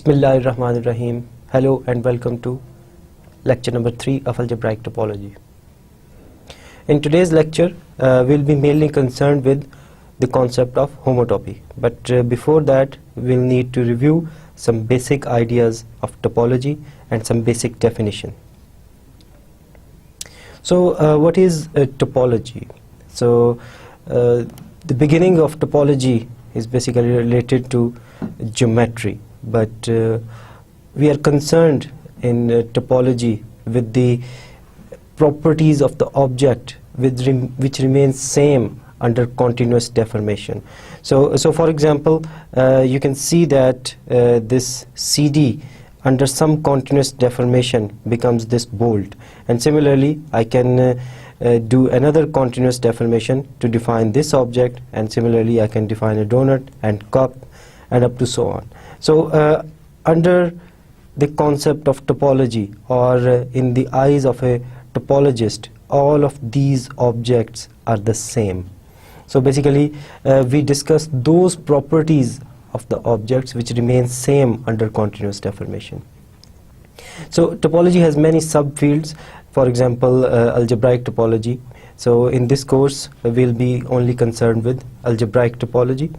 Bismillahirrahmanirrahim. Hello and welcome to lecture number 3 of Algebraic Topology. In today's lecture, we'll be mainly concerned with the concept of homotopy. But before that, we'll need to review some basic ideas of topology and some basic definition. So, what is topology? So, the beginning of topology is basically related to geometry. But we are concerned in topology with the properties of the object which remains same under continuous deformation. So for example, you can see that this CD under some continuous deformation becomes this bolt, and similarly I can do another continuous deformation to define this object, and similarly I can define a donut and cup and up to so on. So under the concept of topology, or in the eyes of a topologist, all of these objects are the same. So basically we discuss those properties of the objects which remain same under continuous deformation. So topology has many subfields. For example, algebraic topology. So in this course we'll be only concerned with algebraic topology.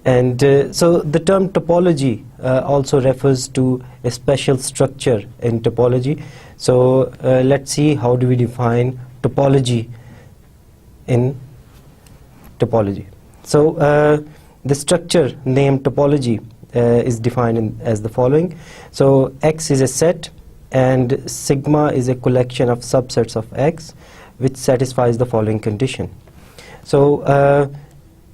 And so the term topology also refers to a special structure in topology. So let's see how do we define topology in topology. So the structure named topology is defined as the following. So X is a set and sigma is a collection of subsets of X which satisfies the following condition. So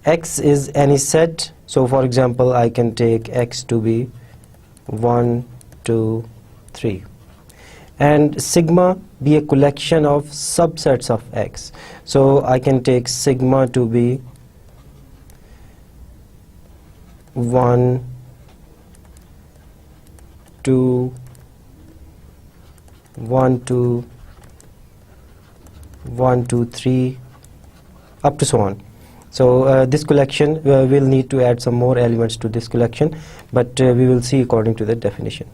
X is any set. So for example, I can take X to be 1, 2, 3, and sigma be a collection of subsets of X. So I can take sigma to be 1, 2, 1, 2, 1, 2, 3, up to so on. So this collection, we'll need to add some more elements to this collection, but we will see according to the definition.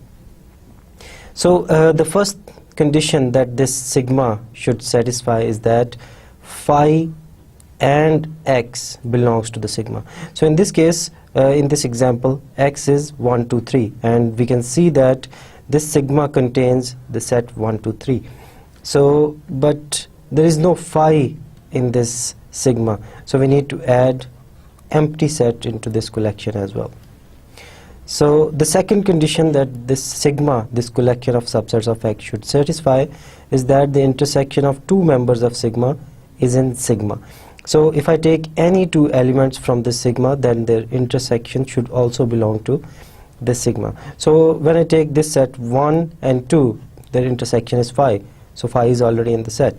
So the first condition that this sigma should satisfy is that phi and X belongs to the sigma. So in this case, in this example, X is 1, 2, 3, and we can see that this sigma contains the set 1, 2, 3. So, but there is no phi in this sigma, so we need to add empty set into this collection as well. So the second condition that this sigma, this collection of subsets of X, should satisfy is that the intersection of two members of sigma is in sigma. So if I take any two elements from this sigma, then their intersection should also belong to this sigma. So when I take this set 1 and 2, their intersection is phi, so phi is already in the set.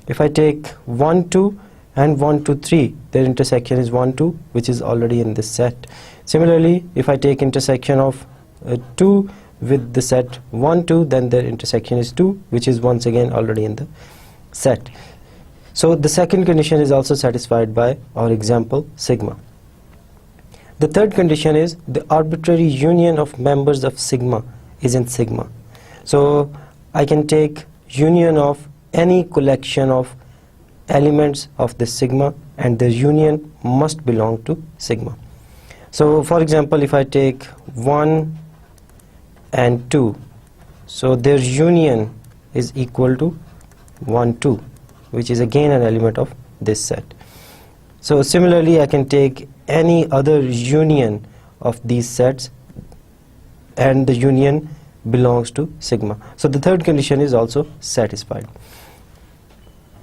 If I take 1, 2 and 1, 2, 3, their intersection is 1, 2, which is already in this set. Similarly, if I take intersection of 2 with the set 1, 2, then their intersection is 2, which is once again already in the set. So the second condition is also satisfied by our example sigma. The third condition is the arbitrary union of members of sigma is in sigma. So I can take union of any collection of elements of this sigma, and the union must belong to sigma. So for example, if I take 1 and 2, so their union is equal to 1, 2, which is again an element of this set. So similarly, I can take any other union of these sets and the union belongs to sigma. So the third condition is also satisfied.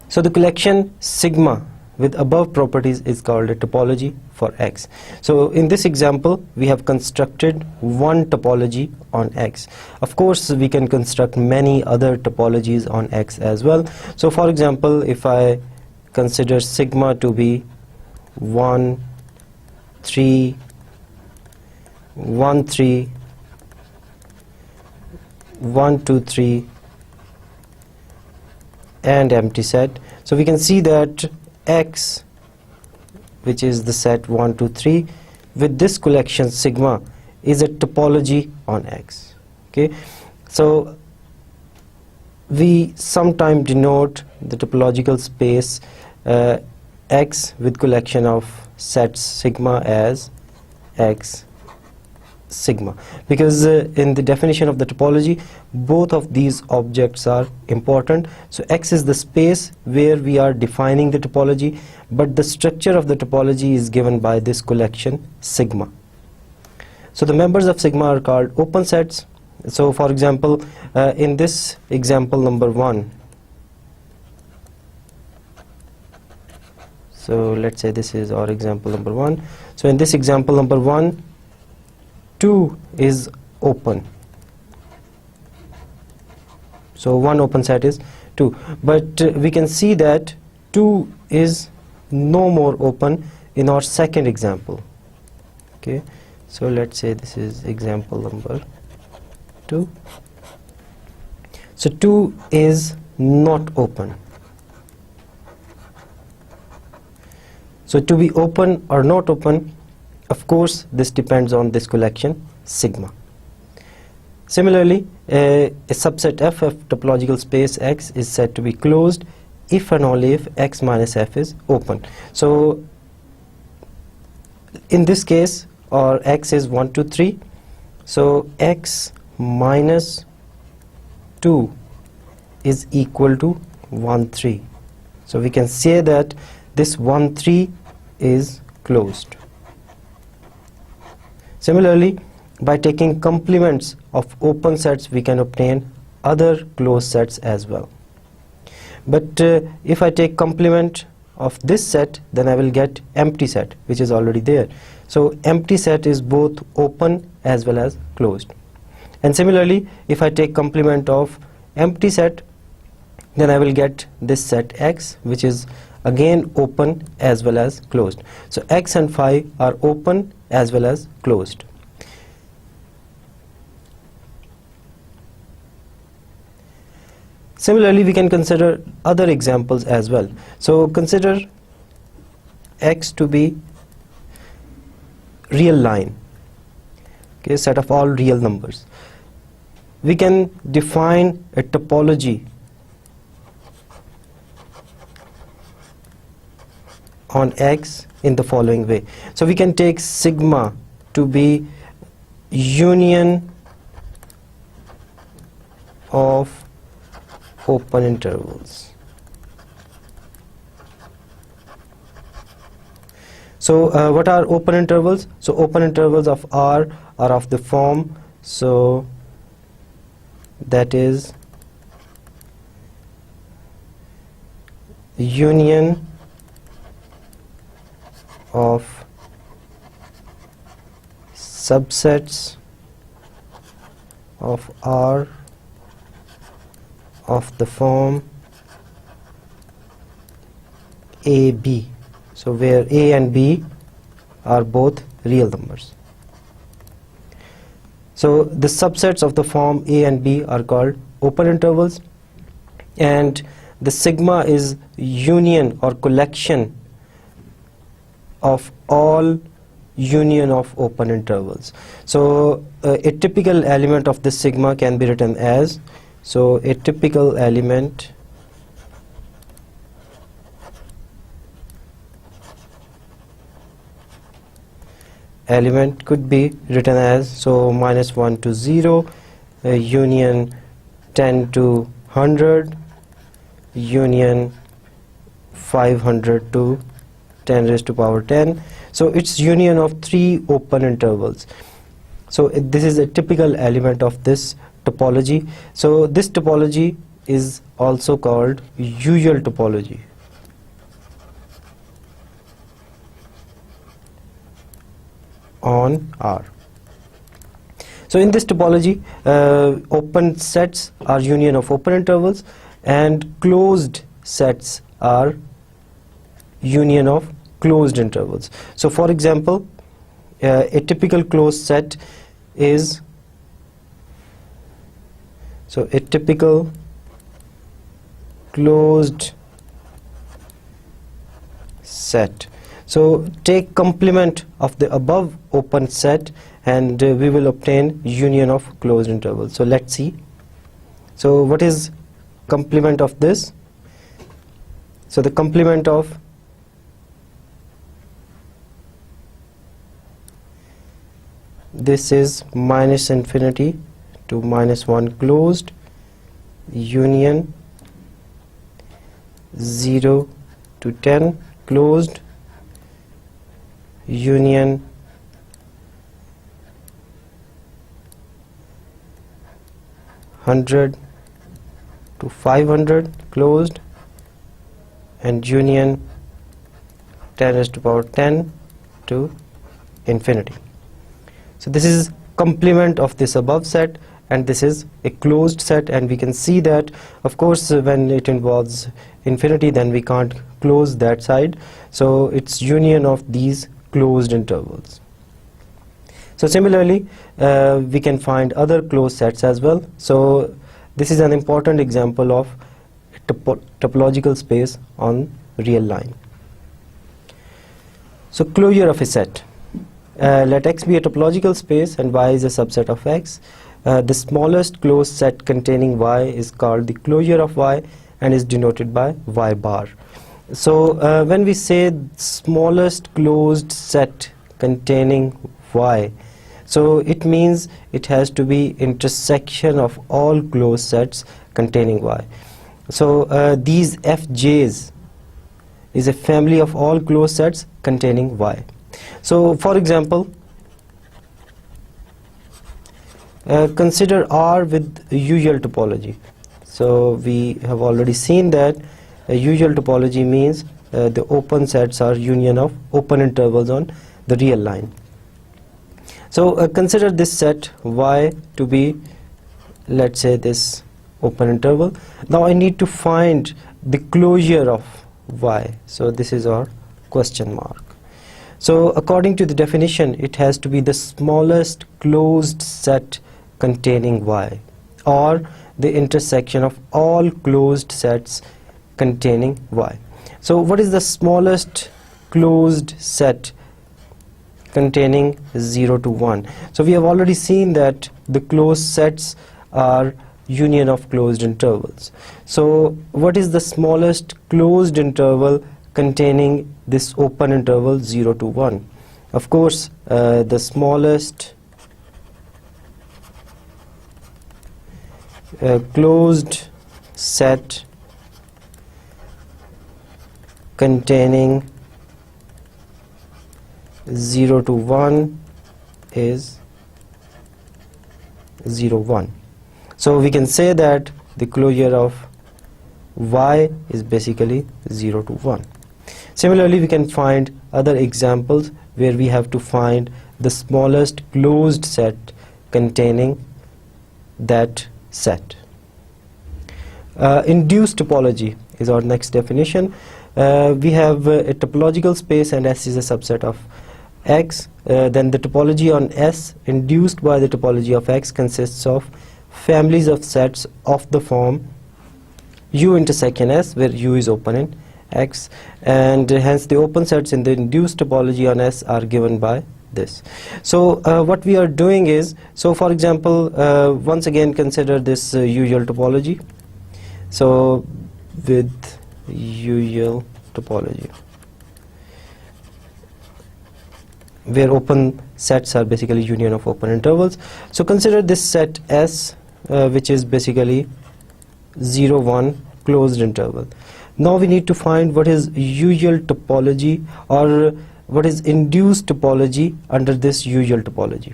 So the collection sigma with above properties is called a topology for X. So in this example, we have constructed one topology on X. Of course, we can construct many other topologies on X as well. So for example, if I consider sigma to be 1, 3, 1, 3, 1, 2, 3, and empty set. So we can see that X, which is the set 1, 2, 3, with this collection sigma is a topology on X. Okay, so we sometimes denote the topological space X with collection of sets sigma as X sigma, because in the definition of the topology both of these objects are important. So X is the space where we are defining the topology, but the structure of the topology is given by this collection sigma. So the members of sigma are called open sets. So for example, in this example number 1, so let's say this is our example number 1. So in this example number 1, 2 is open. So one open set is 2, but we can see that 2 is no more open in our second example. Okay, so let's say this is example number 2. So 2 is not open. So to be open or not open, of course this depends on this collection sigma. Similarly, a subset F of topological space X is said to be closed if and only if X minus F is open. So in this case our X is 1, 2, 3. So X minus 2 is equal to 1, 3. So we can say that this 1, 3 is closed. Similarly, by taking complements of open sets we can obtain other closed sets as well. But if I take complement of this set, then I will get empty set, which is already there. So empty set is both open as well as closed. And similarly, if I take complement of empty set, then I will get this set X, which is again open as well as closed. So X and phi are open as well as closed. Similarly, we can consider other examples as well. So consider X to be real line, okay, set of all real numbers. We can define a topology on X in the following way. So we can take sigma to be union of open intervals. So what are open intervals? So open intervals of R are of the form, so that is union of subsets of R of the form A, B. So where A and B are both real numbers. So the subsets of the form A and B are called open intervals, and the sigma is union or collection of all union of open intervals. So a typical element of this sigma can be written as, so a typical element could be written as, so minus 1 to 0, union 10 to 100, union 500 to 10 raised to power 10. So it's union of 3 open intervals. So this is a typical element of this topology. So this topology is also called usual topology. On R. So in this topology, open sets are union of open intervals and closed sets are union of closed intervals. So for example, a typical closed set is, so a typical closed set. So take complement of the above open set and we will obtain union of closed intervals. So let's see. So what is complement of this? So the complement of this is minus infinity to minus 1 closed, union 0 to 10 closed, union 100 to 500 closed, and union 10 raised to power 10 to infinity. So this is complement of this above set, and this is a closed set, and we can see that of course when it involves infinity then we can't close that side, so it's union of these closed intervals. So similarly we can find other closed sets as well. So this is an important example of topological space on real line. So closure of a set. Let X be a topological space and Y is a subset of X. The smallest closed set containing Y is called the closure of Y and is denoted by Y bar. So when we say smallest closed set containing Y, so it means it has to be intersection of all closed sets containing Y. So these Fj's is a family of all closed sets containing Y. So for example, consider R with usual topology. So we have already seen that usual topology means the open sets are union of open intervals on the real line. So consider this set Y to be, let's say, this open interval. Now I need to find the closure of Y. So this is our question mark. So according to the definition, it has to be the smallest closed set containing Y, or the intersection of all closed sets containing Y. So what is the smallest closed set containing 0 to 1? So we have already seen that the closed sets are union of closed intervals. So what is the smallest closed interval containing this open interval 0 to 1? Of course, the smallest closed set containing 0 to 1 is 0, 1. So we can say that the closure of Y is basically 0 to 1. Similarly, we can find other examples where we have to find the smallest closed set containing that set. Induced topology is our next definition. We have a topological space and S is a subset of X. Then the topology on S induced by the topology of X consists of families of sets of the form U intersection S, where U is open in X, and hence the open sets in the induced topology on S are given by this. So what we are doing is, so for example, once again consider this usual topology. So with usual topology, where open sets are basically union of open intervals. So consider this set S, which is basically 0, 1 closed interval. Now we need to find what is usual topology, or what is induced topology under this usual topology.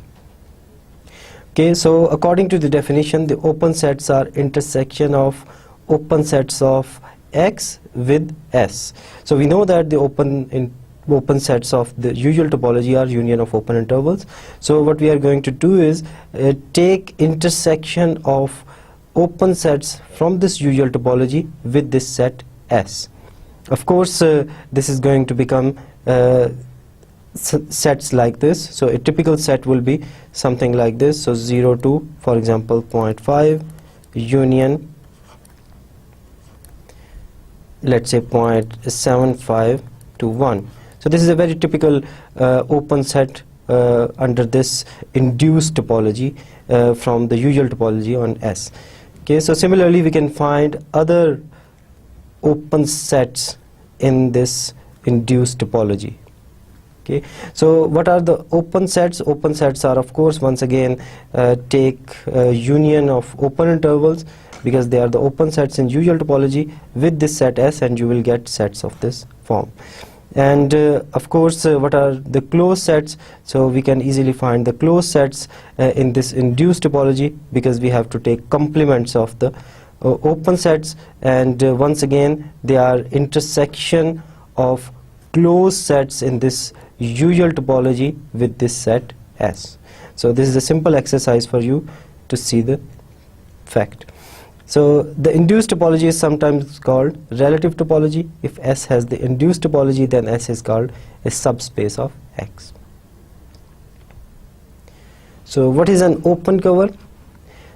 Okay, so according to the definition, the open sets are intersection of open sets of X with S. So we know that the open sets of the usual topology are union of open intervals. So what we are going to do is take intersection of open sets from this usual topology with this set S. Of course, this is going to become sets like this. So a typical set will be something like this. So 0 to, for example, 0.5 union, let's say 0.75 to 1. So this is a very typical open set under this induced topology from the usual topology on S. Okay, so similarly we can find other open sets in this induced topology. Okay, so what are the open sets? Open sets are, of course, once again take union of open intervals, because they are the open sets in usual topology with this set S, and you will get sets of this form. And of course, what are the closed sets? So we can easily find the closed sets in this induced topology, because we have to take complements of the open sets, and once again they are intersection of closed sets in this usual topology with this set S. So this is a simple exercise for you to see the fact. So the induced topology is sometimes called relative topology. If S has the induced topology, then S is called a subspace of X. So what is an open cover?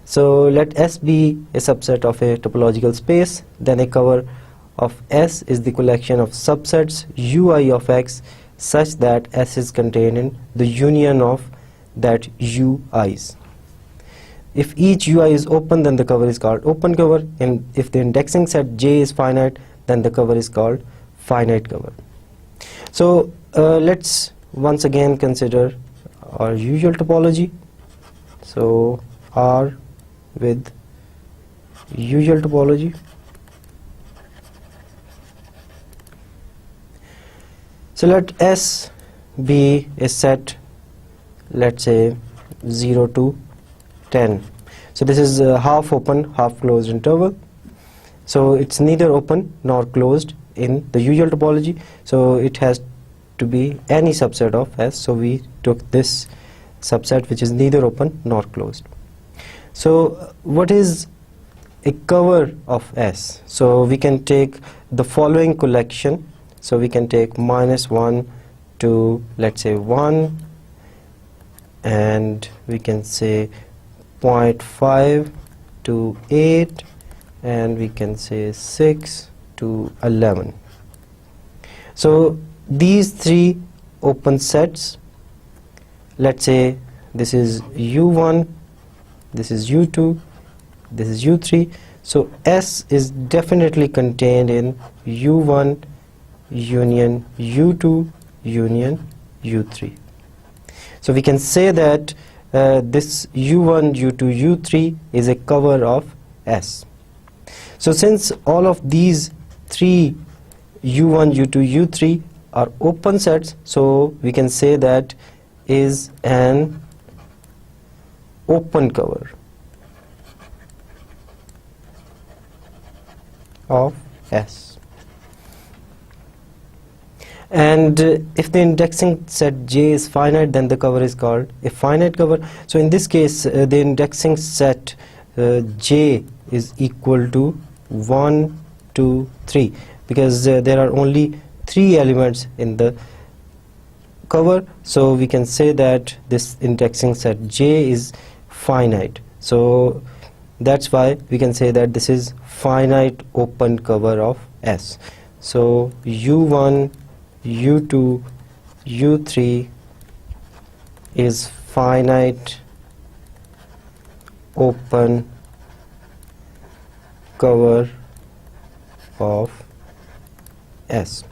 So let S be a subset of a topological space, then a cover of S is the collection of subsets Ui of X such that S is contained in the union of that Ui's. If each Ui is open, then the cover is called open cover, and if the indexing set J is finite, then the cover is called finite cover. So let's once again consider our usual topology. So R with usual topology. So let S be a set, let's say 0 to 10. So this is a half open, half closed interval. So it's neither open nor closed in the usual topology. So it has to be any subset of S. So we took this subset which is neither open nor closed. So what is a cover of S? So we can take the following collection. So we can take -1 to, let's say, 1, and we can say 0.5 to 8, and we can say 6 to 11. So these three open sets, let's say this is U1, this is U2, this is U3. So S is definitely contained in U1 union U2 union U3. So we can say that this U1, U2, U3 is a cover of S. So since all of these three U1, U2, U3 are open sets, so we can say that is an open cover of S. And if the indexing set J is finite, then the cover is called a finite cover. So in this case, the indexing set J is equal to 1, 2, 3, because there are only 3 elements in the cover. So we can say that this indexing set J is finite. So that's why we can say that this is finite open cover of S. So U1, U2, U3 is finite open cover of S.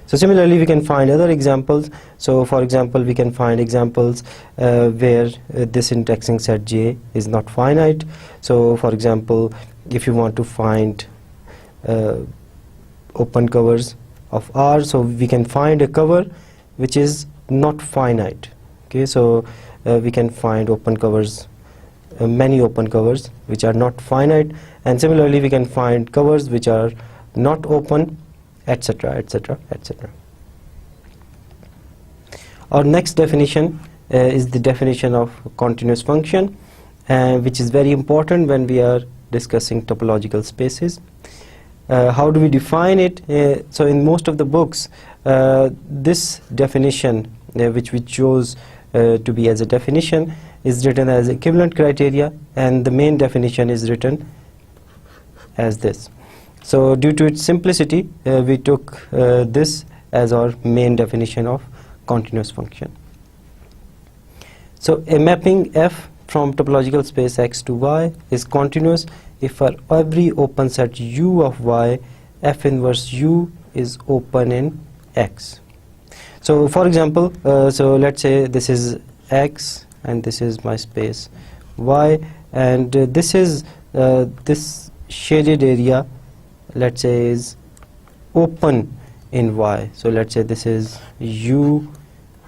So similarly we can find other examples. So for example, we can find examples where this indexing set J is not finite. So for example, if you want to find open covers of R, so we can find a cover which is not finite. Okay, so we can find open covers, many open covers which are not finite, and similarly we can find covers which are not open, etc., etc., etc. Our next definition is the definition of continuous function, which is very important when we are discussing topological spaces. How do we define it? So in most of the books, this definition, which we chose to be as a definition, is written as equivalent criteria, and the main definition is written as this. So due to its simplicity, we took this as our main definition of continuous function. So a mapping F from topological space X to Y is continuous if for every open set U of Y, F inverse U is open in X. So for example, so let's say this is X and this is my space Y, and this is this shaded area, let's say, is open in Y. So let's say this is U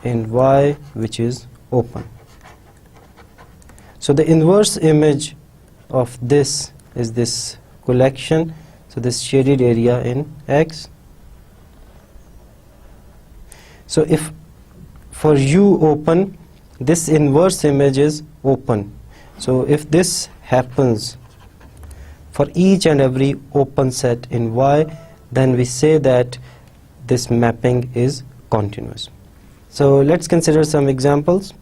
in Y, which is open. So the inverse image of this is this collection, so this shaded area in X. So if for U open, this inverse image is open. So if this happens for each and every open set in Y, then we say that this mapping is continuous. So let's consider some examples.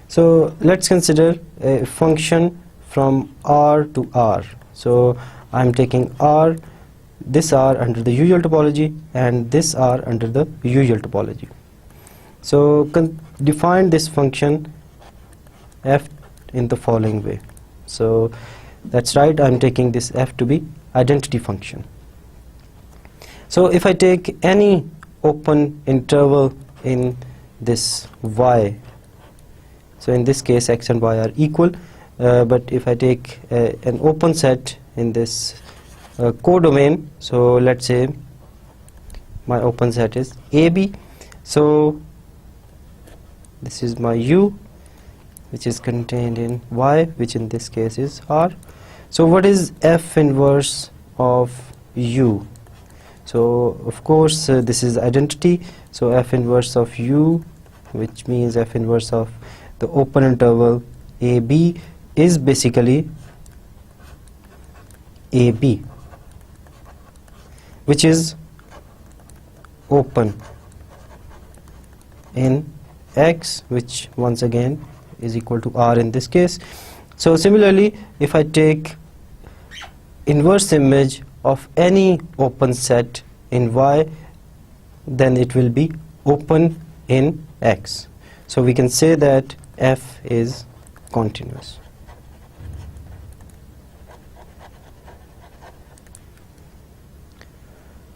So let's consider a function from R to R. So I'm taking R, this R under the usual topology and this R under the usual topology. So define this function F in the following way. So that's right, I'm taking this F to be identity function. So if I take any open interval in this Y, so in this case X and Y are equal, but if I take an open set in this codomain, so let's say my open set is AB, so this is my U, which is contained in Y, which in this case is R. So what is F inverse of U? So of course this is identity, so F inverse of U, which means F inverse of the open interval AB, is basically AB, which is open in X, which once again is equal to R in this case. So similarly, if I take inverse image of any open set in Y, then it will be open in X. So we can say that F is continuous.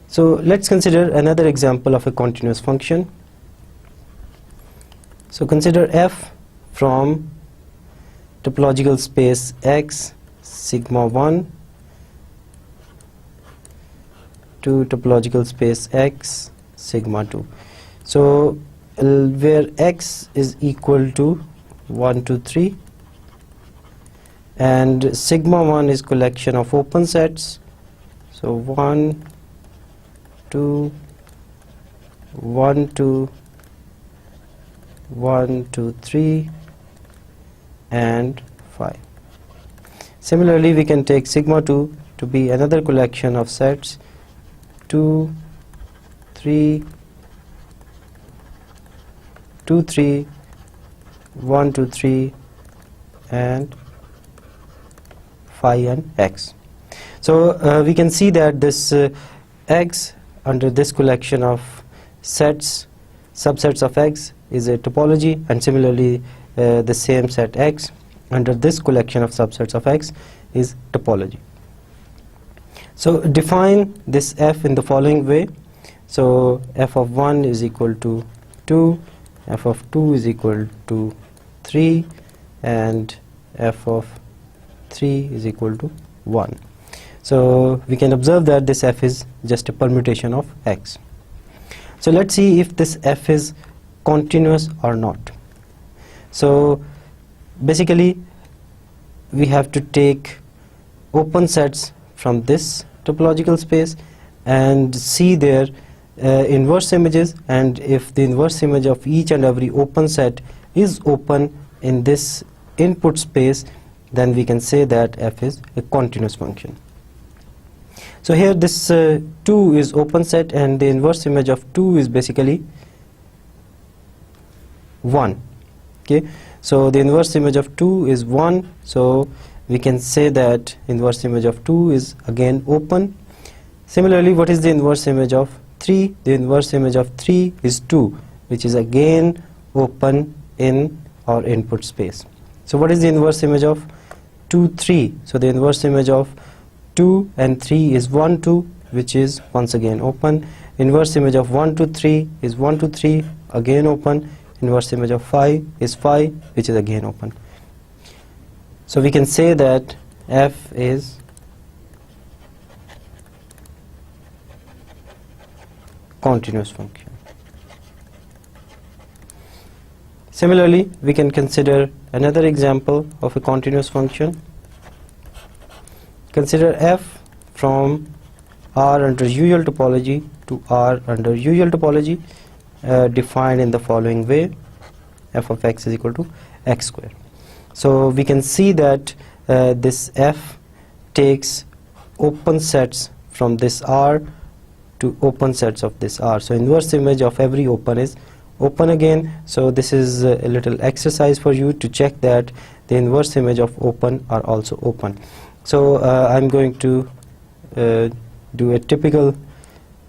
So let's consider another example of a continuous function. So consider F from topological space X sigma 1 to topological space X sigma 2. So where X is equal to 1 to 3 and sigma 1 is collection of open sets, so 1 2 1 2 1 2 3 and 5. Similarly, we can take sigma 2 to be another collection of sets 2 3 2 3 1 2 3 and 5 and X. So we can see that this X under this collection of sets, subsets of X, is a topology, and similarly the same set X under this collection of subsets of X is topology. So define this F in the following way. So F of 1 is equal to 2, F of 2 is equal to 3, and F of 3 is equal to 1. So we can observe that this F is just a permutation of X. So let's see if this F is continuous or not. So basically we have to take open sets from this topological space and see their inverse images, and if the inverse image of each and every open set is open in this input space, then we can say that F is a continuous function. So here this 2 is open set and the inverse image of 2 is basically 1. Okay, so the inverse image of 2 is 1, so we can say that inverse image of 2 is again open. Similarly, what is the inverse image of 3, the inverse image of 3 is 2, which is again open in our input space. So what is the inverse image of 2, 3? So the inverse image of 2 and 3 is 1, 2, which is once again open. Inverse image of 1, 2, 3 is 1, 2, 3, again open. Inverse image of 5 is 5, which is again open. So we can say that f is continuous function. Similarly, we can consider another example of a continuous function. Consider f from R under usual topology to R under usual topology, defined in the following way: f of x is equal to x square. So we can see that this f takes open sets from this R to open sets of this R. So inverse image of every open is open again. So this is a little exercise for you to check that the inverse image of open are also open. So I'm going to do a typical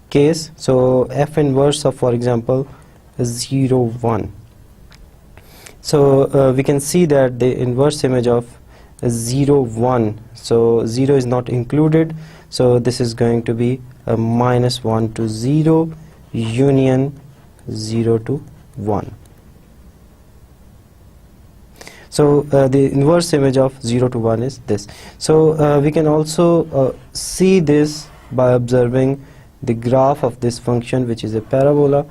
case. So f inverse of, for example, 0, 1. So we can see that the inverse image of 0, 1, so 0 is not included, so this is going to be a -1 to 0 union 0 to 1. So the inverse image of 0 to 1 is this. So we can also see this by observing the graph of this function, which is a parabola.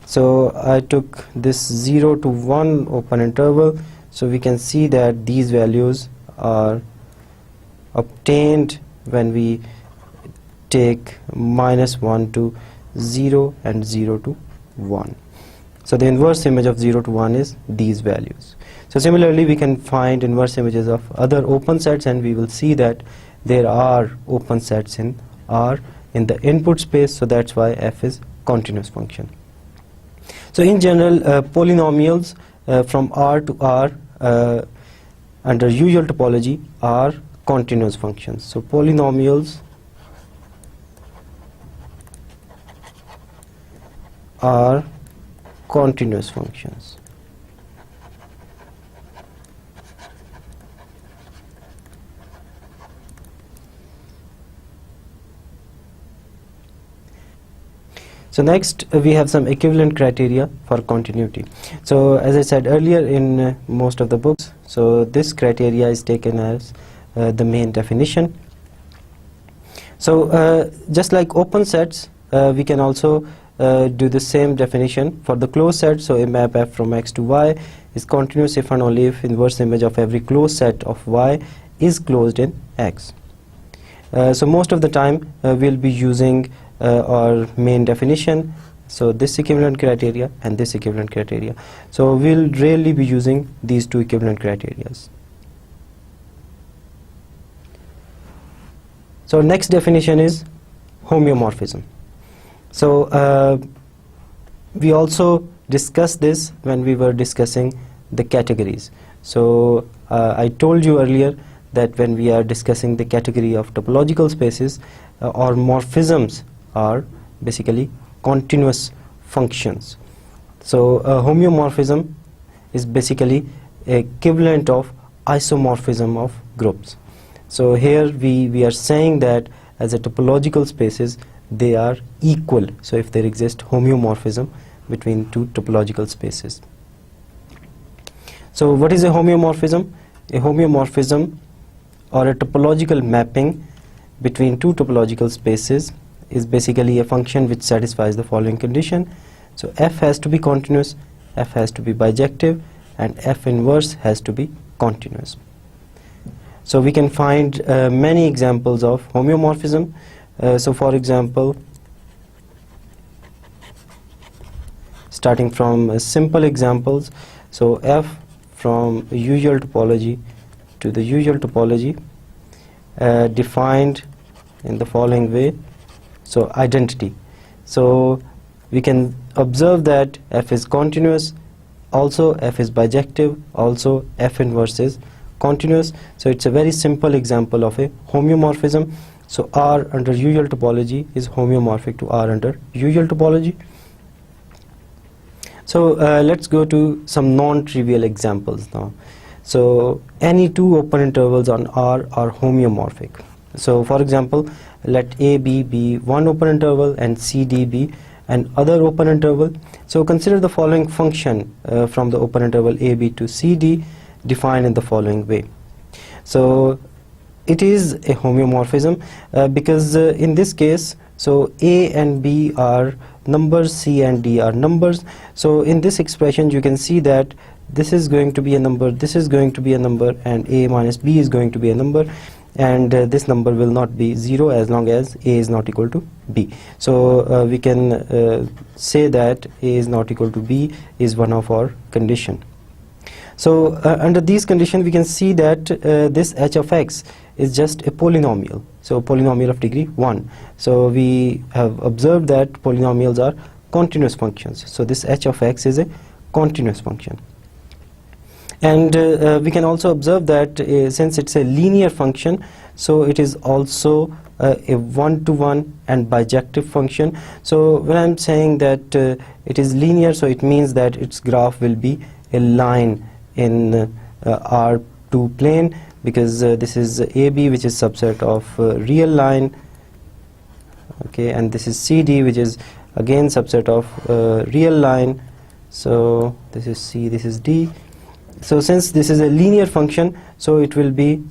So I took this 0 to 1 open interval, so we can see that these values are obtained when we take -1 to 0 and 0 to 1. So the inverse image of 0 to 1 is these values. So similarly, we can find inverse images of other open sets, and we will see that there are open sets in R in the input space, so that's why f is continuous function. So in general, polynomials from R to R under usual topology are continuous functions. So polynomials are continuous functions. So next we have some equivalent criteria for continuity. So as I said earlier in most of the books, so this criteria is taken as the main definition. So just like open sets, we can also do the same definition for the closed set. So a map f from x to y is continuous if and only if inverse image of every closed set of y is closed in x. So most of the time we'll be using our main definition, so this equivalent criteria and this equivalent criteria. So we'll rarely be using these two equivalent criteria. So next definition is homeomorphism. So we also discussed this when we were discussing the categories. So I told you earlier that when we are discussing the category of topological spaces, our morphisms are basically continuous functions. So homeomorphism is basically equivalent of isomorphism of groups. So here we are saying that as a topological spaces they are equal. So if there exists homeomorphism between two topological spaces. So what is a homeomorphism? A homeomorphism, or a topological mapping between two topological spaces, is basically a function which satisfies the following condition. So f has to be continuous, f has to be bijective, and f inverse has to be continuous. So we can find many examples of homeomorphism. So for example, starting from simple examples, so f from usual topology to the usual topology, defined in the following way. So identity. So we can observe that f is continuous, also f is bijective, also f inverse is continuous. So it's a very simple example of a homeomorphism. So R under usual topology is homeomorphic to R under usual topology. So let's go to some non-trivial examples now. So any two open intervals on R are homeomorphic. So for example, let AB be one open interval and CD be an other open interval. So consider the following function from the open interval AB to CD defined in the following way. So it is a homeomorphism because in this case, so A and B are numbers, C and D are numbers. So in this expression you can see that this is going to be a number, this is going to be a number, and A minus B is going to be a number, and this number will not be 0 as long as A is not equal to B. So we can say that A is not equal to B is one of our condition. So under these conditions we can see that this h of x is just a polynomial, so polynomial of degree 1. So we have observed that polynomials are continuous functions, so this h of x is a continuous function. And we can also observe that since it's a linear function, so it is also a one-to-one and bijective function. So when I'm saying that it is linear, so it means that its graph will be a line in R2 plane, because this is AB, which is subset of real line, okay, and this is CD, which is again subset of real line. So this is C, this is D. So since this is a linear function, so it will be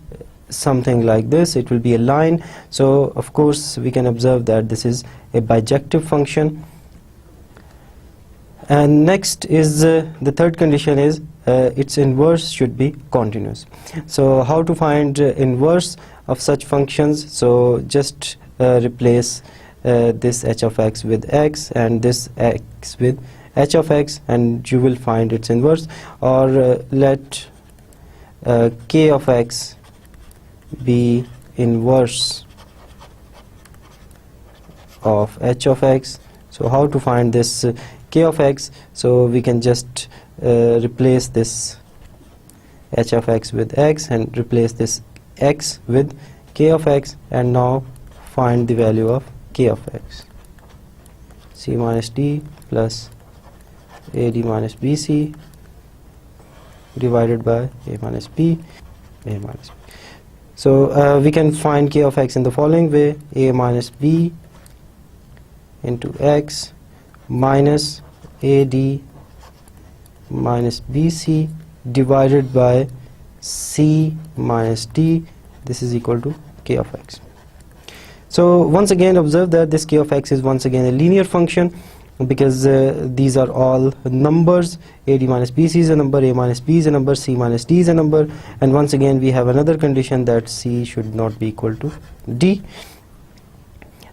something like this, it will be a line. So of course we can observe that this is a bijective function. And next is the third condition is its inverse should be continuous. So how to find inverse of such functions? So just replace this h of x with x and this x with h of x, and you will find its inverse. Or let k of x be inverse of h of x. So how to find this k of x? So we can just replace this h of x with x and replace this x with k of x, and now find the value of k of x. C minus D plus AD minus BC divided by A minus B, A minus B. So we can find k of x in the following way: A minus B into x minus AD minus BC divided by C minus D. This is equal to k of x. So once again observe that this k of x is once again a linear function, because these are all numbers. AD minus BC is a number, A minus B is a number, C minus D is a number, and once again we have another condition that C should not be equal to D.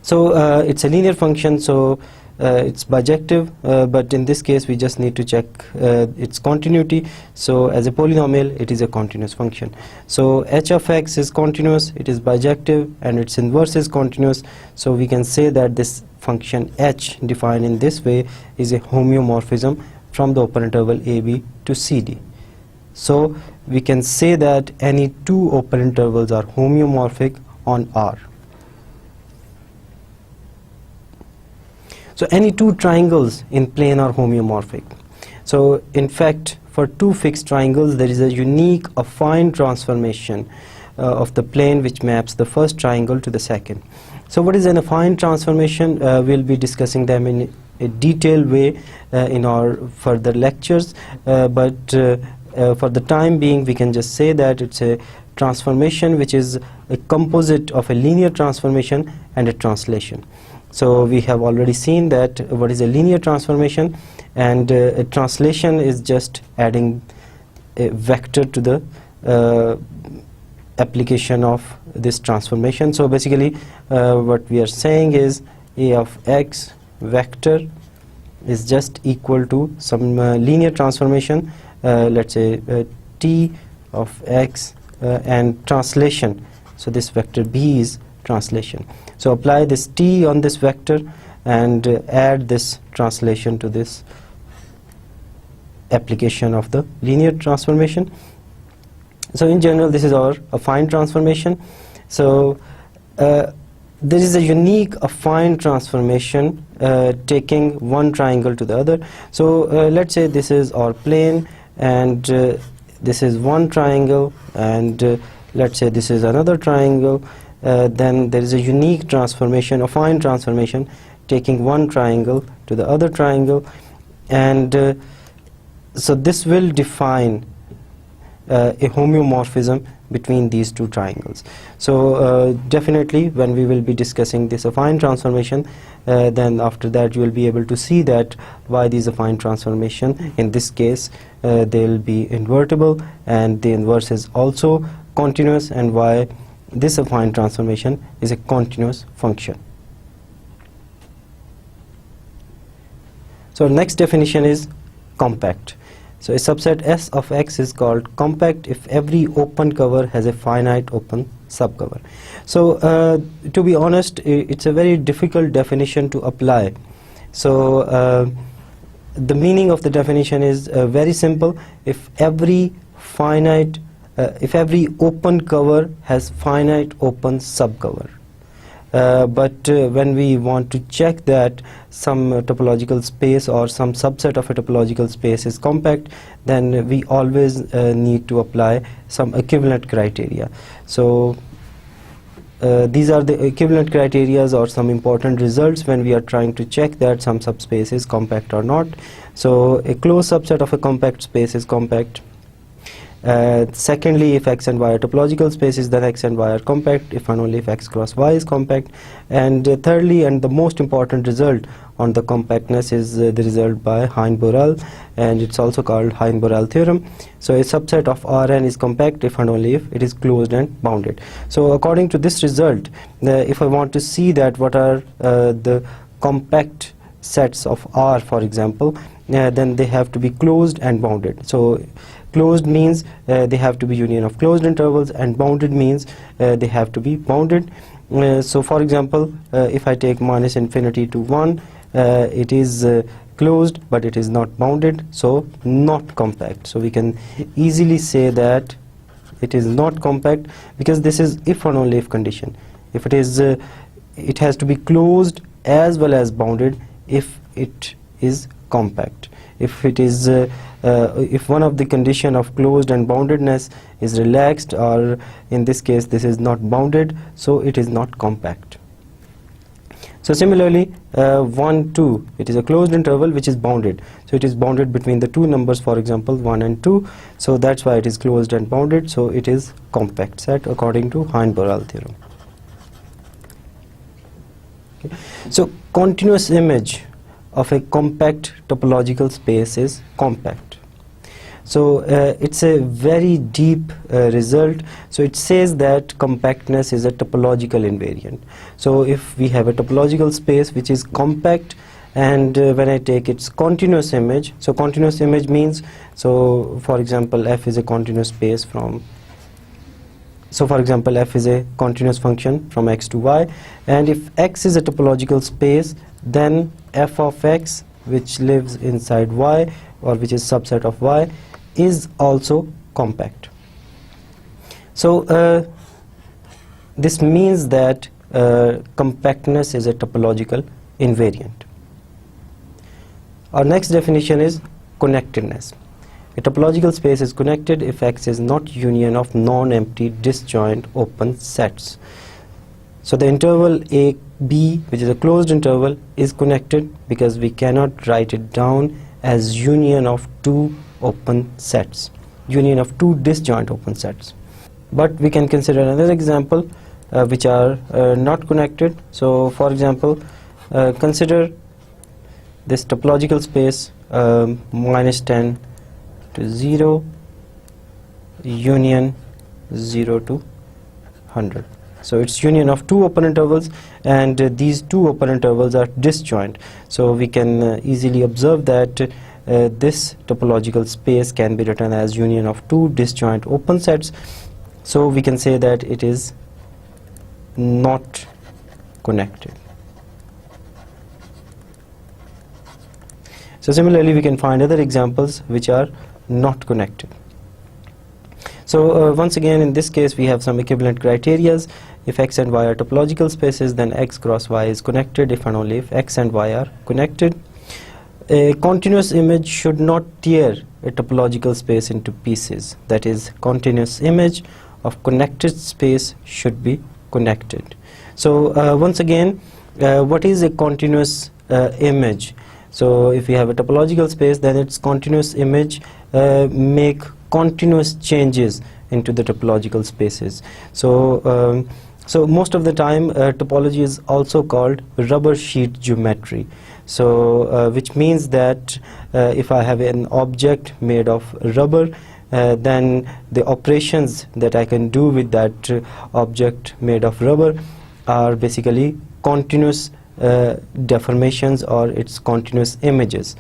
So it's a linear function, so it's bijective, but in this case we just need to check its continuity. So as a polynomial it is a continuous function. So h of x is continuous, it is bijective, and its inverse is continuous. So we can say that this function h defined in this way is a homeomorphism from the open interval AB to CD. So we can say that any two open intervals are homeomorphic on R. So any two triangles in plane are homeomorphic. So in fact for two fixed triangles there is a unique affine transformation of the plane which maps the first triangle to the second. So what is an affine transformation? We'll be discussing them in a detailed way in our further lectures, but for the time being we can just say that it's a transformation which is a composite of a linear transformation and a translation. So we have already seen that what is a linear transformation, and a translation is just adding a vector to the application of this transformation. So basically what we are saying is A of x vector is just equal to some linear transformation, let's say t of x and translation. So this vector B is translation. So apply this t on this vector and add this translation to this application of the linear transformation. So in general this is our affine transformation. So there is a unique affine transformation taking one triangle to the other. So let's say this is our plane, and this is one triangle, and let's say this is another triangle. Then there is a unique transformation, affine transformation, taking one triangle to the other triangle, and so this will define a homeomorphism between these two triangles. So definitely when we will be discussing this affine transformation, then after that you will be able to see that why these affine transformation, in this case they will be invertible and the inverse is also continuous, and why this affine transformation is a continuous function. So next definition is compact. So a subset S of X is called compact if every open cover has a finite open subcover. So to be honest, it's a very difficult definition to apply. So the meaning of the definition is very simple. If every open cover has finite open subcover. But when we want to check that some topological space or some subset of a topological space is compact, then we always need to apply some equivalent criteria. So these are the equivalent criteria or some important results when we are trying to check that some subspace is compact or not. So a closed subset of a compact space is compact. Secondly, if X and Y are topological spaces, then X and Y are compact if and only if X cross Y is compact. And thirdly, and the most important result on the compactness, is the result by Hein-Borel, and it's also called Hein-Borel theorem. So a subset of Rn is compact if and only if it is closed and bounded. So according to this result, if I want to see that what are the compact sets of R, for example, then they have to be closed and bounded. So closed means they have to be union of closed intervals, and bounded means they have to be bounded. So for example, if I take minus infinity to 1, it is closed but it is not bounded, so not compact. So we can easily say that it is not compact, because this is if and only if condition. If it is it has to be closed as well as bounded if it is compact. If it is if one of the condition of closed and boundedness is relaxed, or in this case this is not bounded, so it is not compact. So similarly 1, 2, it is a closed interval which is bounded, so it is bounded between the two numbers, for example 1 and 2, so that's why it is closed and bounded, so it is compact set according to Hein-Borel theorem. Okay. So continuous image of a compact topological space is compact. So it's a very deep result. So it says that compactness is a topological invariant. So if we have a topological space which is compact, and when I take its continuous image, so continuous image means, so for example f is a continuous space from, so for example f is a continuous function from x to y, and if x is a topological space, then f of x, which lives inside y or which is subset of y, is also compact. So this means that compactness is a topological invariant. Our next definition is connectedness. A topological space is connected if X is not union of non-empty disjoint open sets. So the interval a b, which is a closed interval, is connected because we cannot write it down as union of two open sets, union of two disjoint open sets. But we can consider another example which are not connected. So for example, consider this topological space minus 10 to 0 union 0 to 100. So it's union of two open intervals, and these two open intervals are disjoint. So we can easily observe that this topological space can be written as union of two disjoint open sets. So we can say that it is not connected. So similarly we can find other examples which are not connected. So once again in this case we have some equivalent criterias. if x and y are topological spaces, then x cross y is connected if and only if x and y are connected. A continuous image should not tear a topological space into pieces. That is, continuous image of connected space should be connected. So once again, what is a continuous image? So if we have a topological space, then its continuous image make continuous changes into the topological spaces. So so most of the time topology is also called rubber sheet geometry. So which means that if I have an object made of rubber, then the operations that I can do with that object made of rubber are basically continuous deformations, or its continuous images.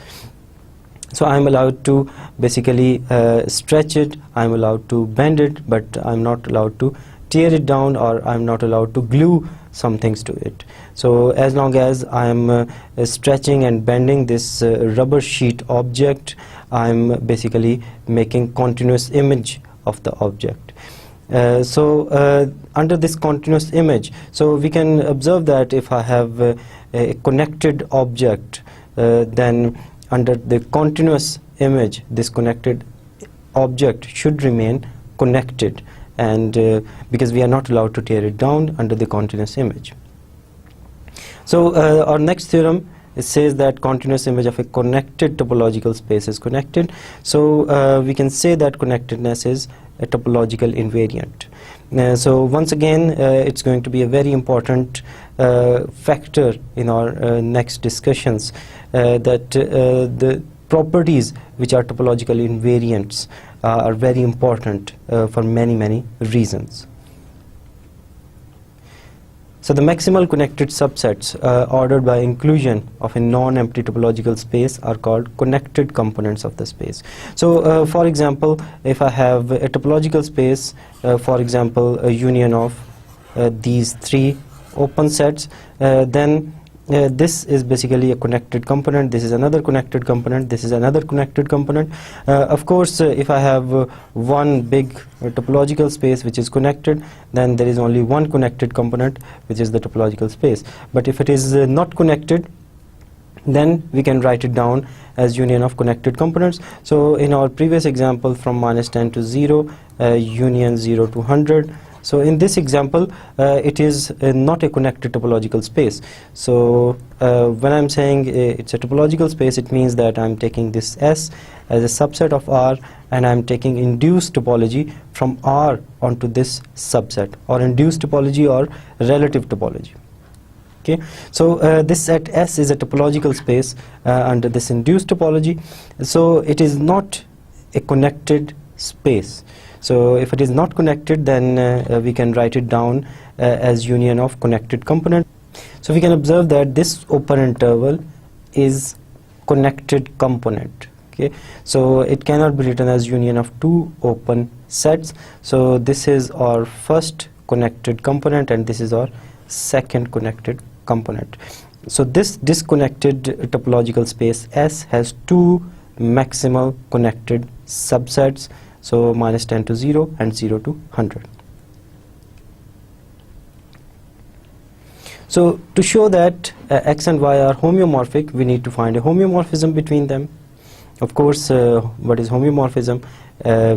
So I'm allowed to basically stretch it, I'm allowed to bend it, but I'm not allowed to tear it down, or I'm not allowed to glue some things to it. So as long as I'm stretching and bending this rubber sheet object, I'm basically making continuous image of the object. So under this continuous image, so we can observe that if I have a connected object, then under the continuous image, this connected object should remain connected, and because we are not allowed to tear it down under the continuous image. So our next theorem, it says that continuous image of a connected topological space is connected. So we can say that connectedness is a topological invariant. So once again, it's going to be a very important factor in our next discussions, that the properties which are topological invariants are very important for many reasons. So the maximal connected subsets ordered by inclusion of a non-empty topological space are called connected components of the space. So for example, if I have a topological space, for example a union of these three open sets, then this is basically a connected component, this is another connected component, this is another connected component. Of course, if I have one big topological space which is connected, then there is only one connected component, which is the topological space. But if it is not connected, then we can write it down as union of connected components. So in our previous example from -10 to 0, union 0 to 100. So in this example, it is not a connected topological space. So when I'm saying it's a topological space, it means that I'm taking this S as a subset of R, and I'm taking induced topology from R onto this subset, or induced topology or relative topology. Okay, so this set S is a topological space under this induced topology. So it is not a connected space. So if it is not connected, then we can write it down as union of connected component. So we can observe that this open interval is connected component. Okay, so it cannot be written as union of two open sets. So this is our first connected component, and this is our second connected component. So this disconnected topological space S has two maximal connected subsets. So -10 to 0 and 0 to 100. So to show that x and y are homeomorphic, we need to find a homeomorphism between them. Of course, what is homeomorphism?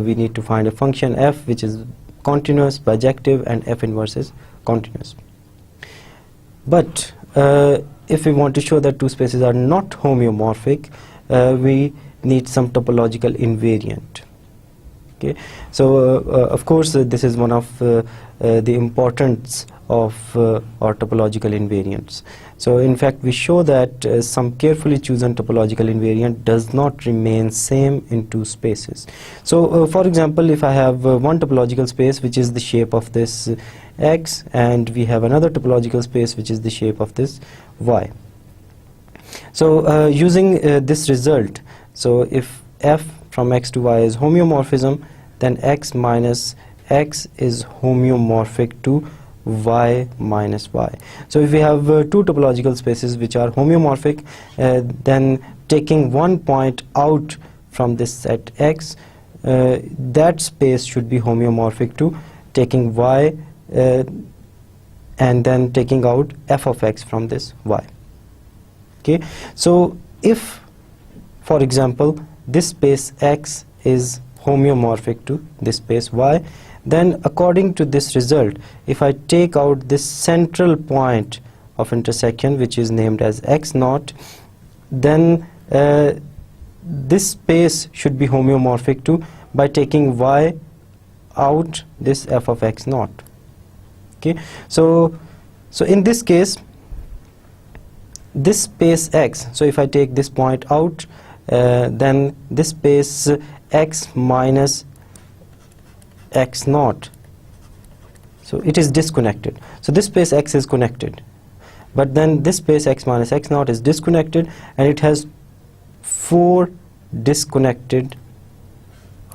We need to find a function f which is continuous, bijective, and f inverse is continuous. But if we want to show that two spaces are not homeomorphic, we need some topological invariant. Okay, so of course this is one of the importance of our topological invariants. So in fact we show that some carefully chosen topological invariant does not remain same in two spaces. So for example, if I have one topological space which is the shape of this x, and we have another topological space which is the shape of this y. So using this result, so if f from x to y is homeomorphism, then x minus x is homeomorphic to y minus y. So if we have two topological spaces which are homeomorphic, then taking one point out from this set x, that space should be homeomorphic to taking y and then taking out f of x from this y. Okay, so if, for example, this space x is homeomorphic to this space y, then according to this result, if I take out this central point of intersection, which is named as x naught, then this space should be homeomorphic to, by taking y out this f of x naught. Okay, so in this case, this space x, so if I take this point out, then this space x minus x naught, so it is disconnected. So this space x is connected, but then this space x minus x naught is disconnected, and it has four disconnected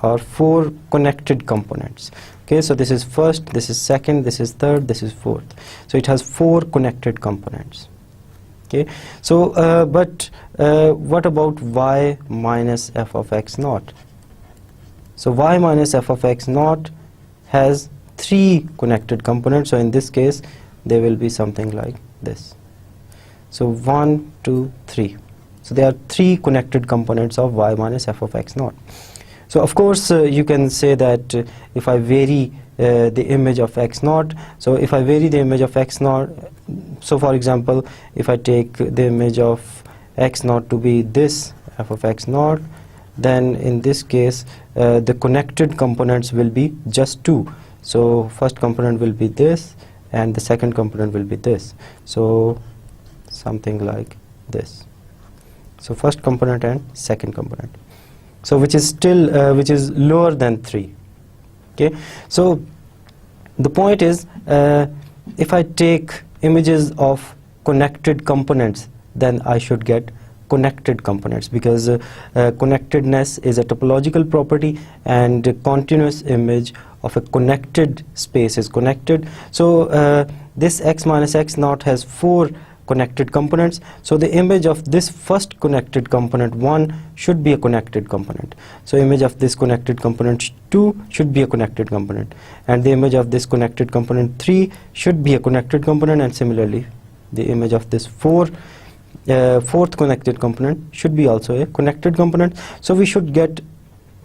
or four connected components. Okay, so this is first, this is second, this is third, this is fourth. So it has four connected components. Okay, so but what about y minus f of x naught? So y minus f of x naught has three connected components. So in this case, they will be something like this. So 1, 2, 3. So there are three connected components of y minus f of x naught. So of course you can say that if I vary the image of x naught, so if I vary the image of x naught, so for example, if I take the image of x naught to be this f of x naught, then in this case the connected components will be just two. So first component will be this, and the second component will be this. So something like this. So first component and second component. So which is still which is lower than 3. Okay, so the point is, if I take images of connected components, then I should get connected components, because connectedness is a topological property, and a continuous image of a connected space is connected. So this x minus x naught has four connected components. So the image of this first connected component 1 should be a connected component. So image of this connected component 2 should be a connected component, and the image of this connected component 3 should be a connected component, and similarly the image of this fourth connected component should be also a connected component. So we should get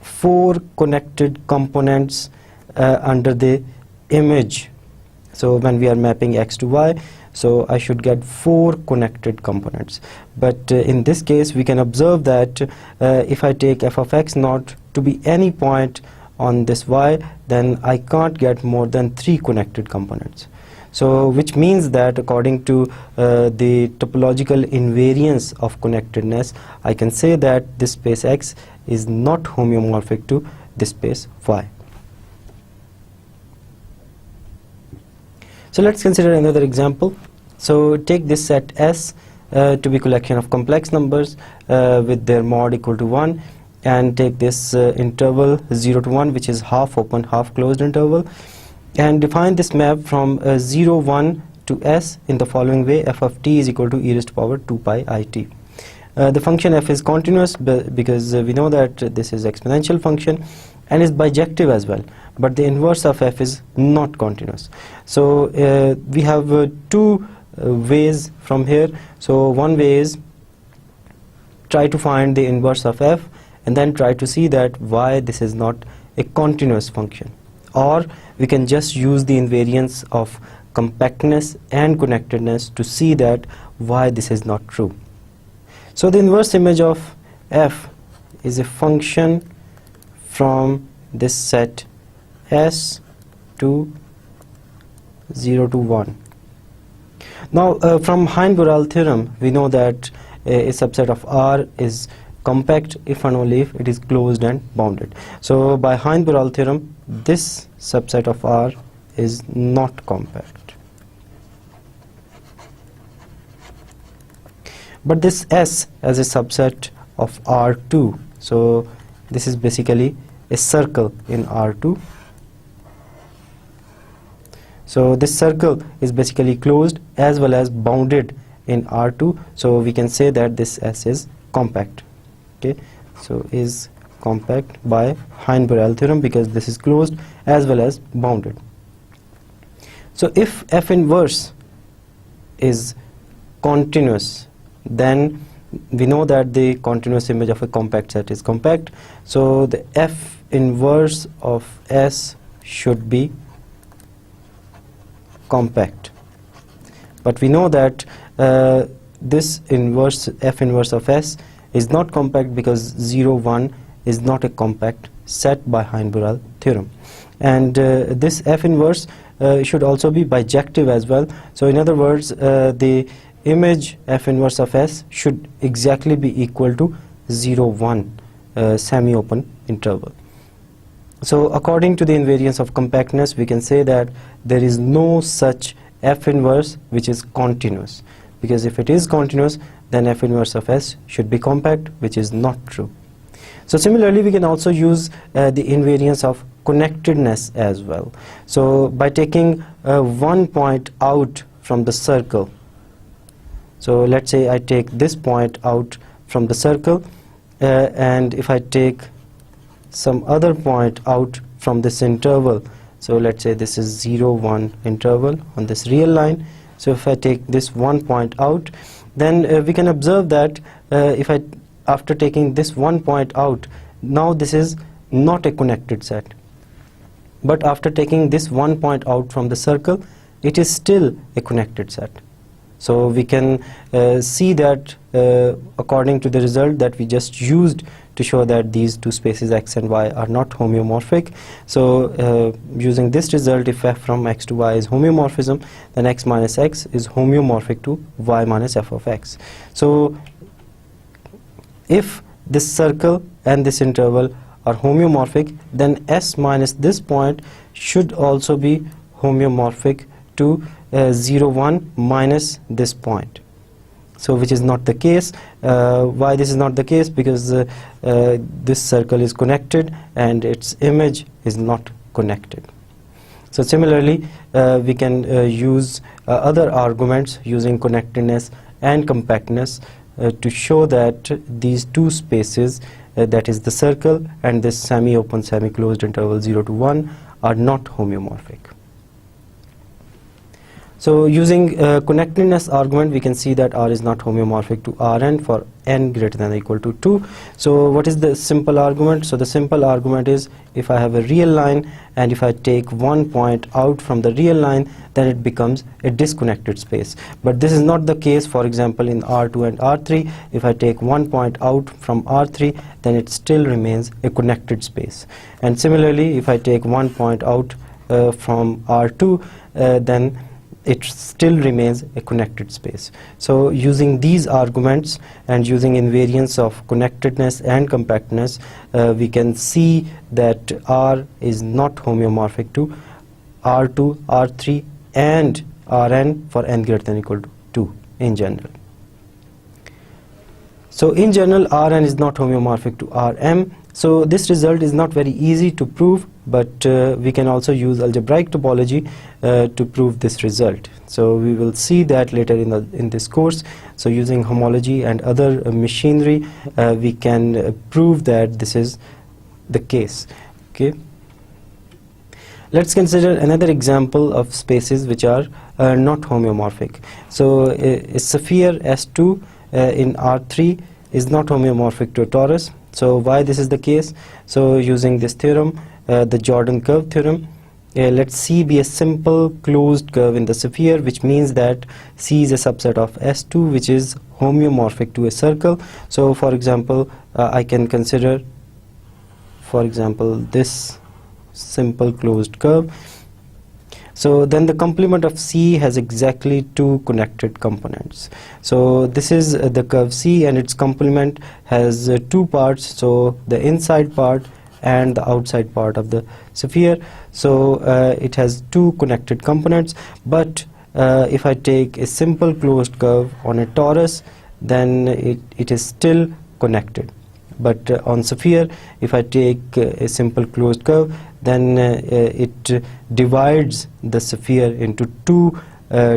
four connected components under the image. So when we are mapping x to y, so I should get four connected components. But in this case, we can observe that if I take f of x naught to be any point on this y, then I can't get more than three connected components. So which means that according to the topological invariance of connectedness, I can say that this space x is not homeomorphic to this space y. So let's consider another example. So take this set S to be collection of complex numbers with their mod equal to 1, and take this interval 0 to 1, which is half open, half closed interval, and define this map from 0, 1 to S in the following way: f of t is equal to e raised to power 2 pi I t. The function f is continuous because we know that this is exponential function, and is bijective as well, but the inverse of f is not continuous. So we have two ways from here. So one way is try to find the inverse of f, and then try to see that why this is not a continuous function, or we can just use the invariance of compactness and connectedness to see that why this is not true. So the inverse image of f is a function from this set S to 0 to 1. Now from Hein-Borel theorem, we know that a subset of R is compact if and only if it is closed and bounded. So by Hein-Borel theorem, this subset of R is not compact. But this S as a subset of R2, so this is basically a circle in R2. So this circle is basically closed as well as bounded in R2, so we can say that this S is compact. Okay, so is compact by Hein-Borel theorem because this is closed as well as bounded. So if F inverse is continuous, then we know that the continuous image of a compact set is compact. So the F inverse of S should be compact. But we know that this inverse, F inverse of S, is not compact because 0, 1 is not a compact set by Hein-Borel theorem. And this F inverse should also be bijective as well. So in other words, the image F inverse of S should exactly be equal to 0, 1 semi-open interval. So according to the invariance of compactness, we can say that there is no such F inverse which is continuous, because if it is continuous, then F inverse of S should be compact, which is not true. So similarly, we can also use the invariance of connectedness as well. So by taking one point out from the circle, so let's say I take this point out from the circle, and if I take some other point out from this interval, so let's say this is 0, 1 interval on this real line. So if I take this one point out, then we can observe that after taking this one point out, now this is not a connected set. But after taking this one point out from the circle, it is still a connected set. So we can see that according to the result that we just used to show that these two spaces X and Y are not homeomorphic. So using this result, if F from X to Y is homeomorphism, then X minus X is homeomorphic to Y minus F of X. So if this circle and this interval are homeomorphic, then S minus this point should also be homeomorphic to 0, 1 minus this point. So which is not the case. Why this is not the case? Because this circle is connected and its image is not connected. So similarly, we can use other arguments using connectedness and compactness to show that these two spaces, that is the circle and this semi-open, semi-closed interval 0 to 1, are not homeomorphic. So using connectedness argument, we can see that R is not homeomorphic to Rn for n greater than or equal to 2. So what is the simple argument? So the simple argument is, if I have a real line and if I take one point out from the real line, then it becomes a disconnected space. But this is not the case, for example, in R2 and R3. If I take one point out from R3, then it still remains a connected space. And similarly, if I take one point out from R2, then it still remains a connected space. So using these arguments and using invariance of connectedness and compactness, we can see that R is not homeomorphic to R2, R3 and Rn for n greater than or equal to 2 in general. So in general, Rn is not homeomorphic to Rm. So this result is not very easy to prove, but we can also use algebraic topology to prove this result. So we will see that later in this course. So using homology and other machinery, we can prove that this is the case. Okay. Let's consider another example of spaces which are not homeomorphic. So a sphere S2 in R3 is not homeomorphic to a torus. So why this is the case? So using this theorem, the Jordan curve theorem, let C be a simple closed curve in the sphere, which means that C is a subset of S2 which is homeomorphic to a circle. So for example, I can consider, for example, this simple closed curve. So then the complement of C has exactly two connected components. So this is the curve C, and its complement has two parts, so the inside part and the outside part of the sphere. So it has two connected components, but if I take a simple closed curve on a torus, then it is still connected. But on sphere, if I take a simple closed curve, then it divides the sphere into two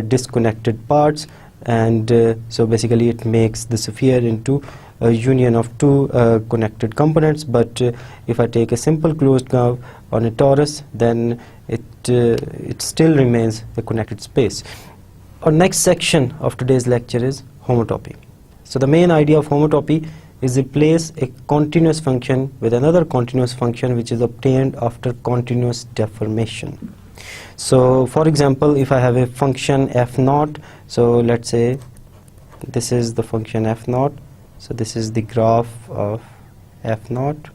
disconnected parts, and so basically it makes the sphere into union of two connected components, but if I take a simple closed curve on a torus, then it still remains a connected space. Our next section of today's lecture is homotopy. So the main idea of homotopy is replace a continuous function with another continuous function which is obtained after continuous deformation. So for example, if I have a function f0, so let's say this is the function f0, so this is the graph of f0.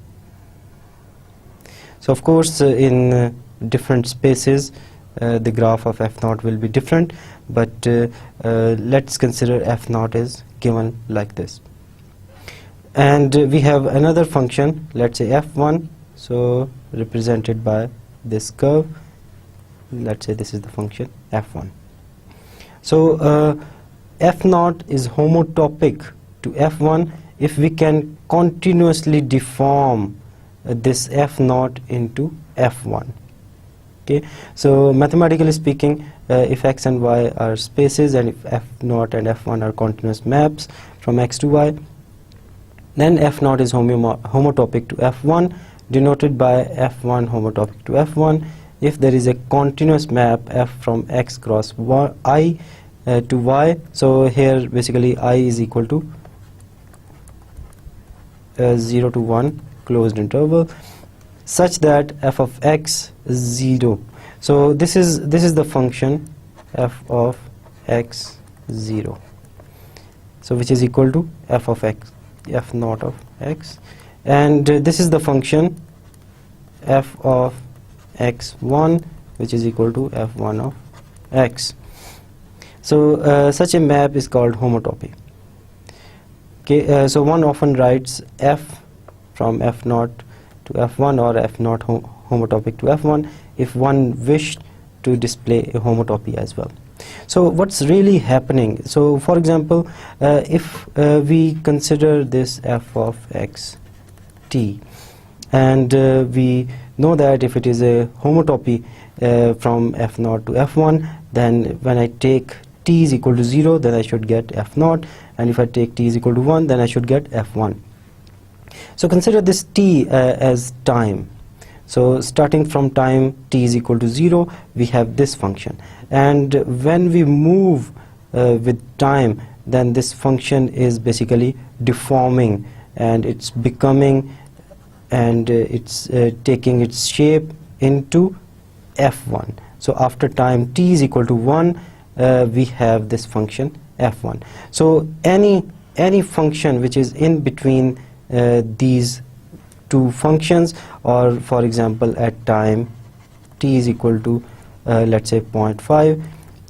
So of course in different spaces the graph of f0 will be different, but let's consider f0 is given like this. And we have another function, let's say f1, so represented by this curve. Let's say this is the function f1. So f0 is homotopic to f1 if we can continuously deform this f0 into f1. Okay, so mathematically speaking, if x and y are spaces and if f0 and f1 are continuous maps from x to y, then f0 is homotopic to f1, denoted by f1 homotopic to f1 if there is a continuous map f from x cross y, I to y. So here basically I is equal to 0 to 1 closed interval, such that f of x is 0. So this is the function f of x 0, so which is equal to f of x, f0 of x, and this is the function f of x1, which is equal to f1 of x. So such a map is called homotopy. Okay, so one often writes f from f0 to f1 or f0 homotopic to f1 if one wished to display a homotopy as well. So what's really happening? So for example, if we consider this f of x t, and we know that if it is a homotopy from f0 to f1, then when I take t is equal to 0, then I should get f0, and if I take t is equal to 1, then I should get f1. So consider this t as time. So starting from time t is equal to 0, we have this function, and when we move with time, then this function is basically deforming, and it's becoming, and it's taking its shape into f1. So after time t is equal to 1, we have this function f1. So any function which is in between these two functions, or for example at time t is equal to let's say 0.5,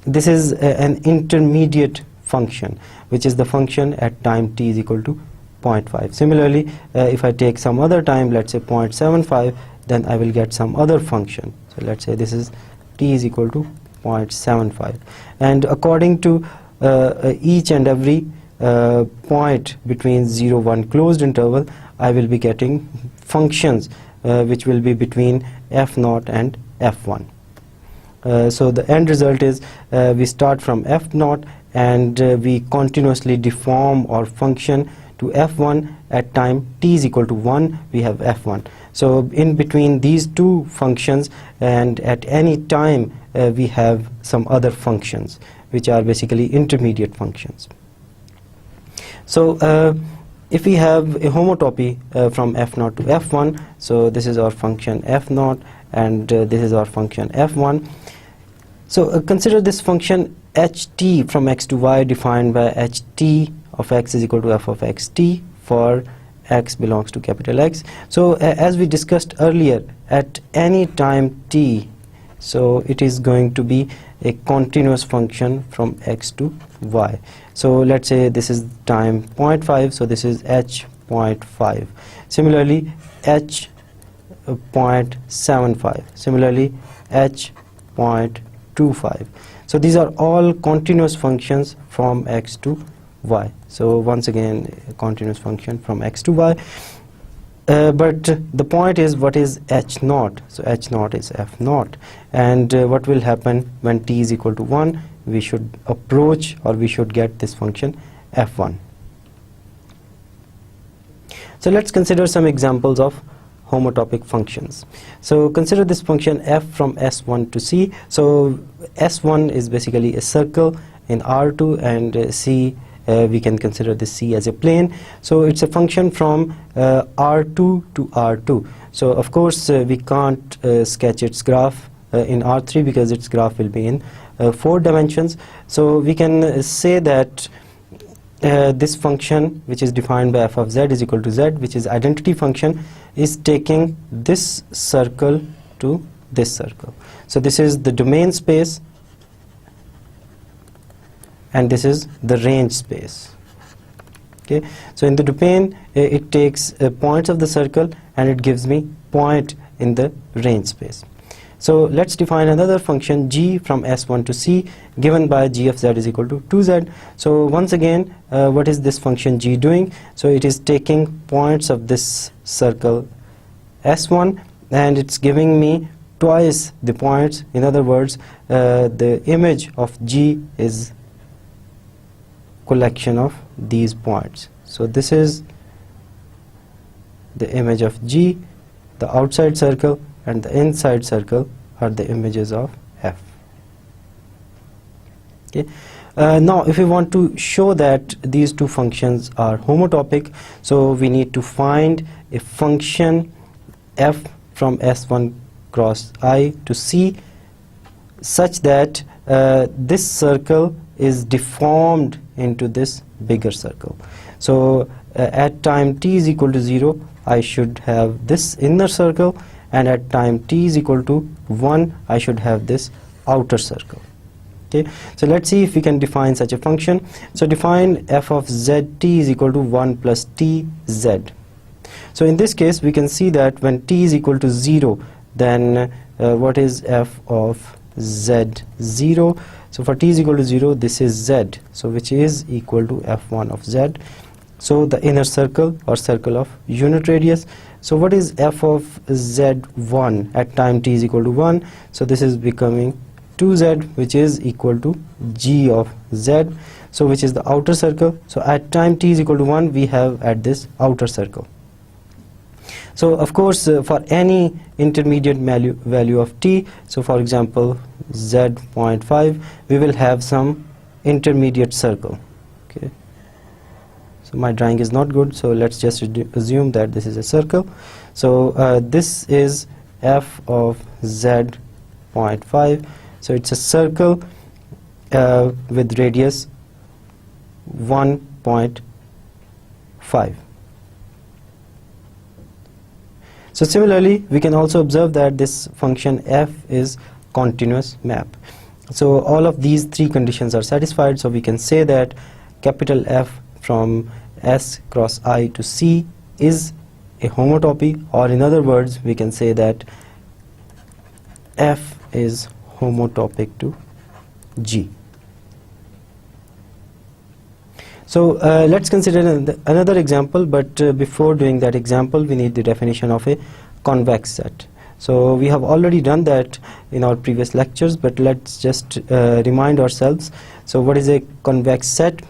this is an intermediate function, which is the function at time t is equal to 0.5. Similarly, if I take some other time, let's say 0.75, then I will get some other function. So let's say this is t is equal to 0.75, and according to each and every point between 0, 1 closed interval, I will be getting functions which will be between f0 and f1. So the end result is we start from f0 and we continuously deform our function to f1 at time t is equal to 1, we have f1. So in between these two functions and at any time we have some other functions which are basically intermediate functions. So if we have a homotopy from f0 to f1, so this is our function f0 and this is our function f1. So consider this function ht from x to y defined by ht of x is equal to f of xt for x belongs to capital X. So as we discussed earlier, at any time t, so it is going to be a continuous function from x to y. So let's say this is time 0.5, so this is h 0.5. Similarly h 0.75, similarly h 0.25. So these are all continuous functions from x to y. So once again a continuous function from x to y, but the point is, what is h0? So h0 is f0, and what will happen when t is equal to 1? We should approach, or we should get this function f1. So let's consider some examples of homotopic functions. So consider this function f from S1 to C. So S1 is basically a circle in R2, and C, we can consider this C as a plane. So it's a function from R2 to R2. So of course we can't sketch its graph in R3 because its graph will be in 4 dimensions. So we can say that this function, which is defined by f of z is equal to z, which is identity function, is taking this circle to this circle. So this is the domain space and this is the range space. Okay, so in the domain it takes points of the circle and it gives me point in the range space. So let's define another function g from S1 to C, given by g of z is equal to 2z. So once again, what is this function g doing? So it is taking points of this circle S1 and it's giving me twice the points. In other words, the image of g is collection of these points. So this is the image of g, the outside circle and the inside circle are the images of f. Okay. Now if we want to show that these two functions are homotopic, so we need to find a function f from S1 cross I to C such that this circle is deformed into this bigger circle. So at time t is equal to 0, I should have this inner circle, and at time t is equal to 1, I should have this outer circle. Okay, so let's see if we can define such a function. So define f of zt is equal to 1 plus tz. So in this case we can see that when t is equal to 0, then what is f of z0? So for t is equal to 0, this is z, so which is equal to f1 of z. So the inner circle or circle of unit radius. So what is f of z1 at time t is equal to 1? So this is becoming 2z, which is equal to g of z, so which is the outer circle. So at time t is equal to 1, we have at this outer circle. So of course for any intermediate value of t, so for example z.5, we will have some intermediate circle. Okay, so my drawing is not good, so let's just assume that this is a circle. So this is f of z.5, so it's a circle with radius 1.5. So similarly, we can also observe that this function f is continuous map. So all of these three conditions are satisfied, so we can say that capital F from S cross I to C is a homotopy, or in other words, we can say that f is homotopic to G. So let's consider another example, but before doing that example, we need the definition of a convex set. So we have already done that in our previous lectures, but let's just remind ourselves. So what is a convex set?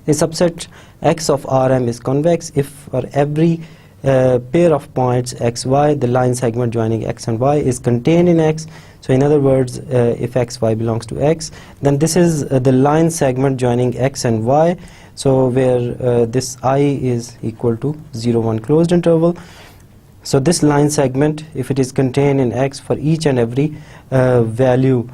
A subset X of Rm is convex if for every pair of points x, y, the line segment joining x and y is contained in X. So in other words, if x, y belongs to X, then this is the line segment joining x and y, so where this I is equal to 0, 1 closed interval. So this line segment, if it is contained in X for each and every value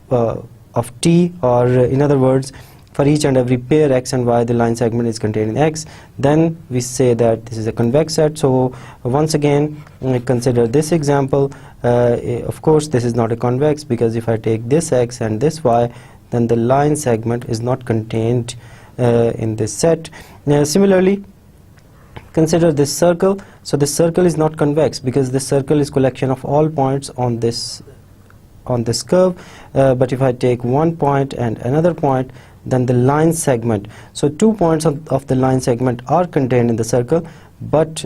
of t, or in other words, for each and every pair x and y, the line segment is contained in X, then we say that this is a convex set. So once again, consider this example. Of course this is not a convex, because if I take this x and this y, then the line segment is not contained in this set. Similarly, consider this circle. So this circle is not convex because this circle is collection of all points on this curve, but if I take one point and another point, then the line segment, so 2 points of the line segment are contained in the circle, but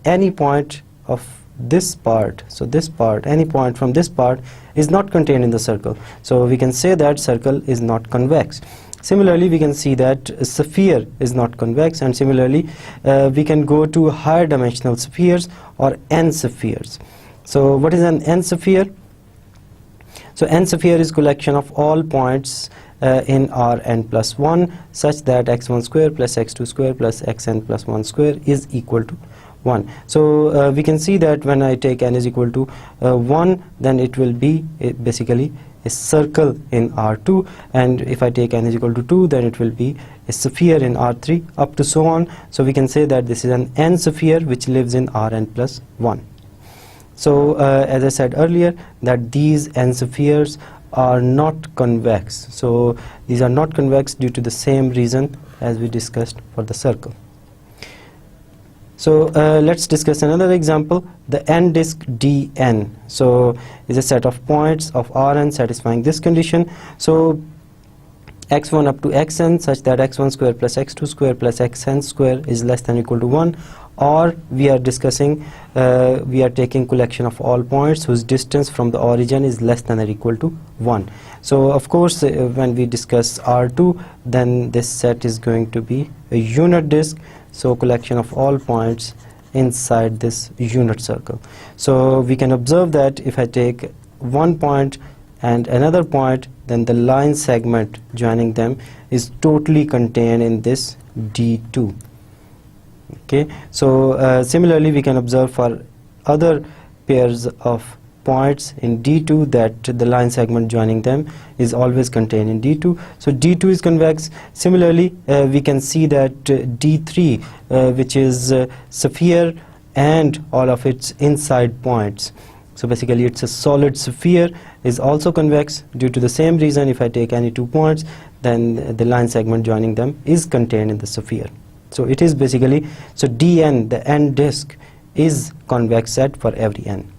any point of this part, so this part, any point from this part is not contained in the circle. So we can say that circle is not convex. Similarly, we can see that a sphere is not convex, and similarly we can go to higher dimensional spheres or n spheres. So what is an n sphere? So n sphere is collection of all points in Rn plus 1 such that x1 square plus x2 square plus xn plus 1 square is equal to 1. So we can see that when I take n is equal to 1, then it will be basically a circle in R2, and if I take n is equal to 2, then it will be a sphere in R3, up to so on. So we can say that this is an n sphere which lives in Rn plus 1. So as I said earlier, that these n spheres are not convex. So these are not convex due to the same reason as we discussed for the circle. So let's discuss another example. The n-disk Dn, so is a set of points of Rn satisfying this condition. So x1 up to xn such that x1 square plus x2 square plus xn square is less than or equal to 1, or we are discussing, we are taking collection of all points whose distance from the origin is less than or equal to 1. So of course when we discuss R2, then this set is going to be a unit disk, so collection of all points inside this unit circle. So we can observe that if I take one point and another point, then the line segment joining them is totally contained in this D2. Okay, so similarly we can observe for other pairs of points in D2 that the line segment joining them is always contained in D2. So D2 is convex. Similarly we can see that D3 which is sphere and all of its inside points, so basically it's a solid sphere, is also convex due to the same reason. If I take any two points, then the line segment joining them is contained in the sphere. So it is basically, so Dn, the n disk, is convex set for every n.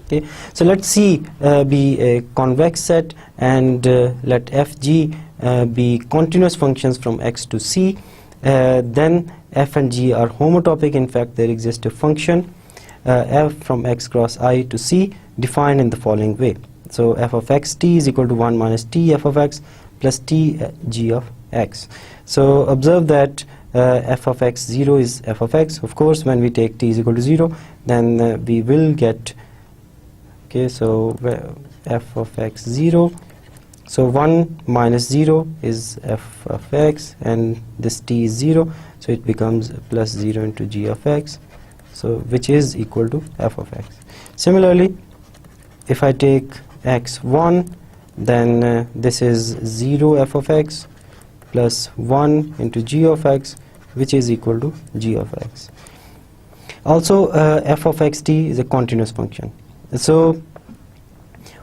Okay, so let's C be a convex set, and let Fg be continuous functions from x to c. Then f and g are homotopic. In fact, there exists a function f from x cross I to c defined in the following way. So f of x t is equal to 1 minus t f of x plus t g of x. So observe that f of x 0 is f of x. Of course, when we take t is equal to 0, then we will get, okay, so f of x 0, so 1 minus 0 is f of x, and this t is 0, so it becomes plus 0 into g of x, so which is equal to f of x. Similarly, if I take x1, then this is 0 f of x plus 1 into g of x, which is equal to g of x. Also f of xt is a continuous function. So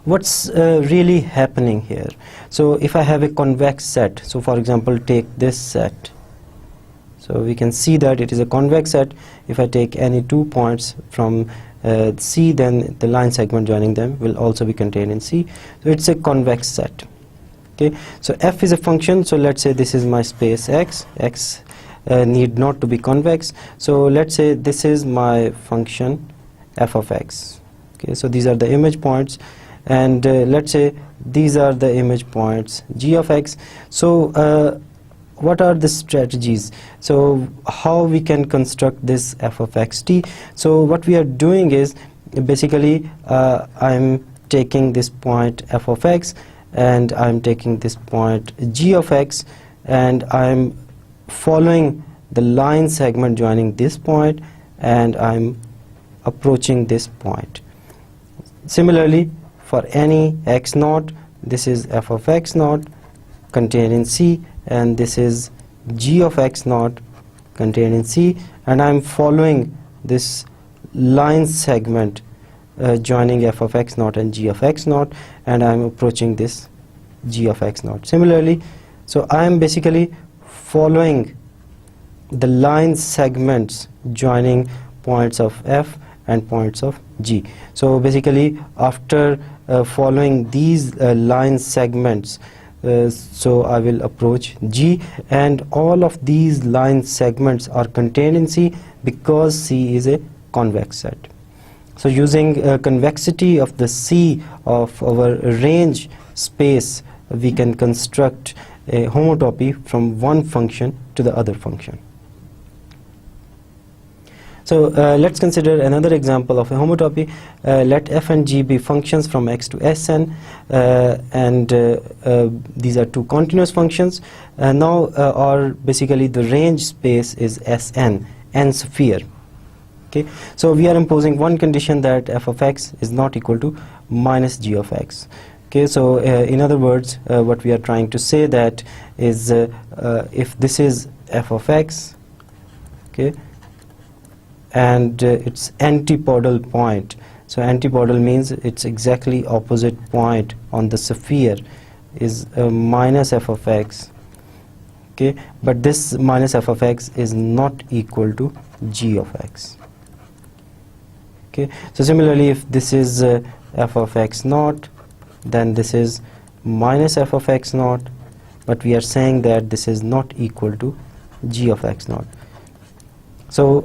what's really happening here? So if I have a convex set, so for example take this set, so we can see that it is a convex set. If I take any two points from C, then the line segment joining them will also be contained in C. So it's a convex set. Okay, so f is a function. So let's say this is my space x. X need not to be convex. So let's say this is my function f of x. Okay, so these are the image points, and let's say these are the image points g of x. So what are the strategies? So how we can construct this f of xt? So what we are doing is basically I'm taking this point f of x, and I'm taking this point g of x, and I'm following the line segment joining this point, and I'm approaching this point. Similarly, for any x naught, this is f of x naught contained in C, and this is g of x naught contained in C, and I'm following this line segment joining f of x naught and g of x naught, and I'm approaching this g of x naught. Similarly, so I am basically following the line segments joining points of f and points of g. So basically after following these line segments, so I will approach G, and all of these line segments are contained in C because C is a convex set. So using convexity of the C of our range space, we can construct a homotopy from one function to the other function. So let's consider another example of a homotopy. Let f and g be functions from x to Sn, and these are two continuous functions. Now basically the range space is Sn, n sphere. Okay, so we are imposing one condition, that f of x is not equal to minus g of x. Okay, so in other words, what we are trying to say that is if this is f of x, okay, and its antipodal point, so antipodal means its exactly opposite point on the sphere is minus f of x, okay, but this minus f of x is not equal to g of x. Okay, so similarly, if this is f of x naught, then this is minus f of x naught, but we are saying that this is not equal to g of x naught. So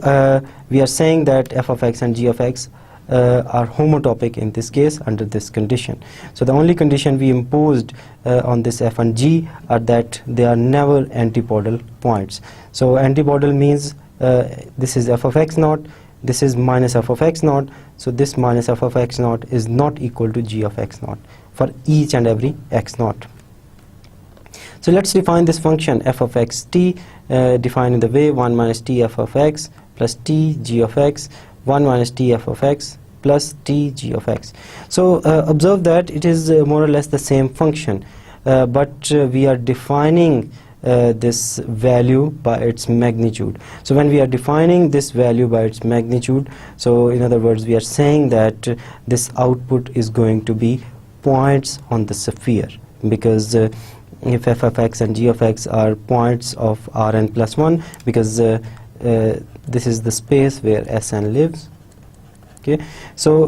we are saying that f of x and g of x are homotopic in this case under this condition. So the only condition we imposed on this f and g are that they are never antipodal points. So antipodal means this is f of x naught, this is minus f of x naught, so this minus f of x naught is not equal to g of x naught for each and every x naught. So let's define this function f of x t, defined in the way 1 minus t f of x plus t g of x, 1 minus t f of x plus t g of x. So observe that it is more or less the same function, but we are defining this value by its magnitude. So when we are defining this value by its magnitude, so in other words we are saying that this output is going to be points on the sphere, because if f of x and g of x are points of Rn plus 1, because this is the space where Sn lives. Okay, so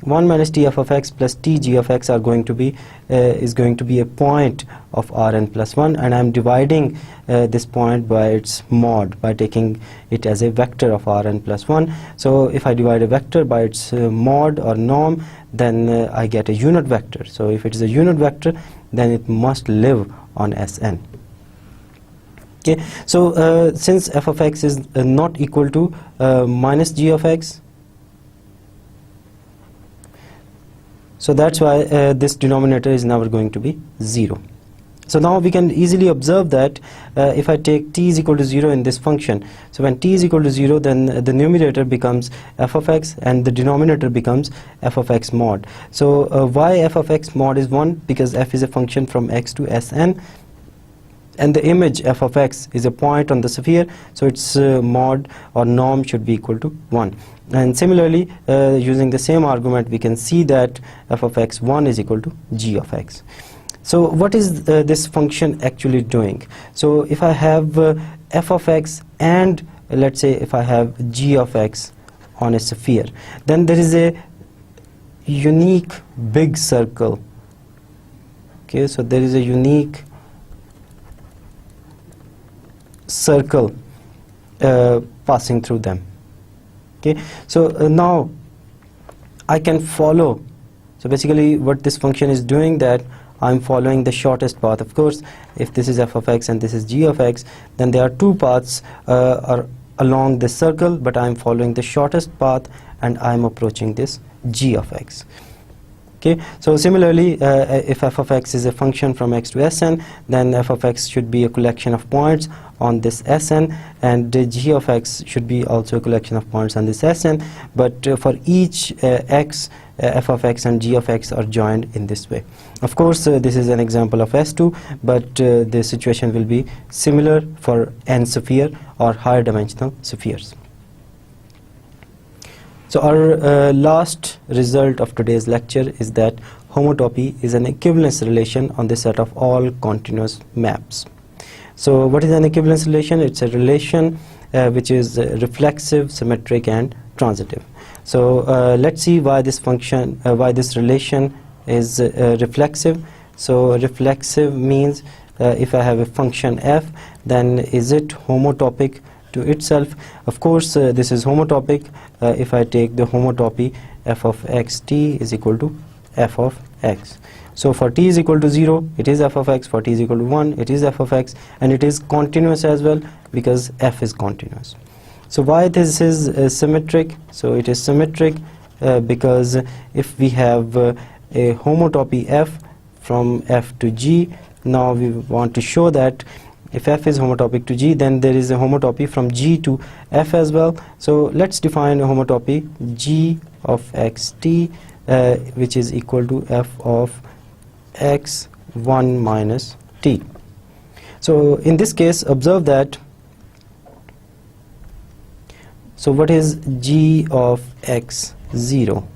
1 minus t f of x plus t g of x are going to be is going to be a point of Rn plus 1, and I am dividing this point by its mod by taking it as a vector of Rn plus 1. So if I divide a vector by its mod or norm, then I get a unit vector. So if it is a unit vector, then it must live on Sn. Okay, so since f of x is not equal to minus g of x, so that's why this denominator is never going to be 0. So now we can easily observe that if I take t is equal to 0 in this function, so when t is equal to 0, then the numerator becomes f of x and the denominator becomes f of x mod. So why f of x mod is 1? Because f is a function from x to Sn, and the image f of x is a point on the sphere, so its mod or norm should be equal to 1. And similarly, using the same argument, we can see that f of x1 is equal to g of x. So what is this function actually doing? So if I have f of x and let's say if I have g of x on a sphere, then there is a unique big circle. Okay, so there is a unique circle passing through them. Okay, so now I can follow. So basically what this function is doing, that I'm following the shortest path. Of course, if this is f of x and this is g of x, then there are two paths are along this circle, but I'm following the shortest path and I'm approaching this g of x. Okay, so similarly, if f of x is a function from x to Sn, then f of x should be a collection of points on this Sn, and g of x should be also a collection of points on this Sn, but for each x, f of x and g of x are joined in this way. Of course, this is an example of S2, but the situation will be similar for n sphere or higher dimensional spheres. So our last result of today's lecture is that homotopy is an equivalence relation on the set of all continuous maps. So what is an equivalence relation? It's a relation which is reflexive, symmetric and transitive. So let's see why this function, why this relation is reflexive. So reflexive means if I have a function f, then is it homotopic to itself? Of course, this is homotopic if I take the homotopy f of xt is equal to f of x. So for t is equal to 0, it is f of x. For t is equal to 1, it is f of x, and it is continuous as well because f is continuous. So why this is symmetric? So it is symmetric because if we have a homotopy f from f to g, now we want to show that if f is homotopic to g, then there is a homotopy from g to f as well. So let's define a homotopy g of xt which is equal to f of x1 minus t. So in this case, observe that, so what is g of x0?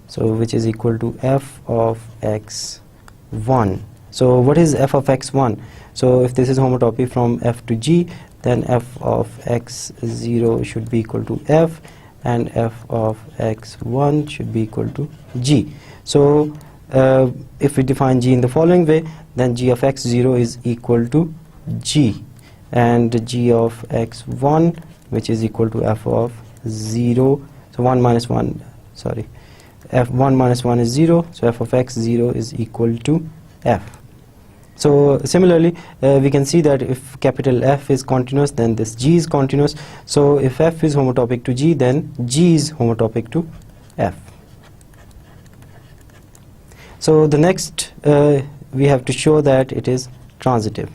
So which is equal to f of x1. So what is f of x1? So if this is homotopy from f to g, then f of x0 should be equal to f, and f of x1 should be equal to g. So if we define g in the following way, then g of x0 is equal to g, and g of x1 which is equal to f of 0. So 1 minus 1, sorry, f1 minus 1 is 0, so f of x0 is equal to f. So similarly, we can see that if capital F is continuous, then this G is continuous. So if F is homotopic to G, then G is homotopic to F. So the next, we have to show that it is transitive.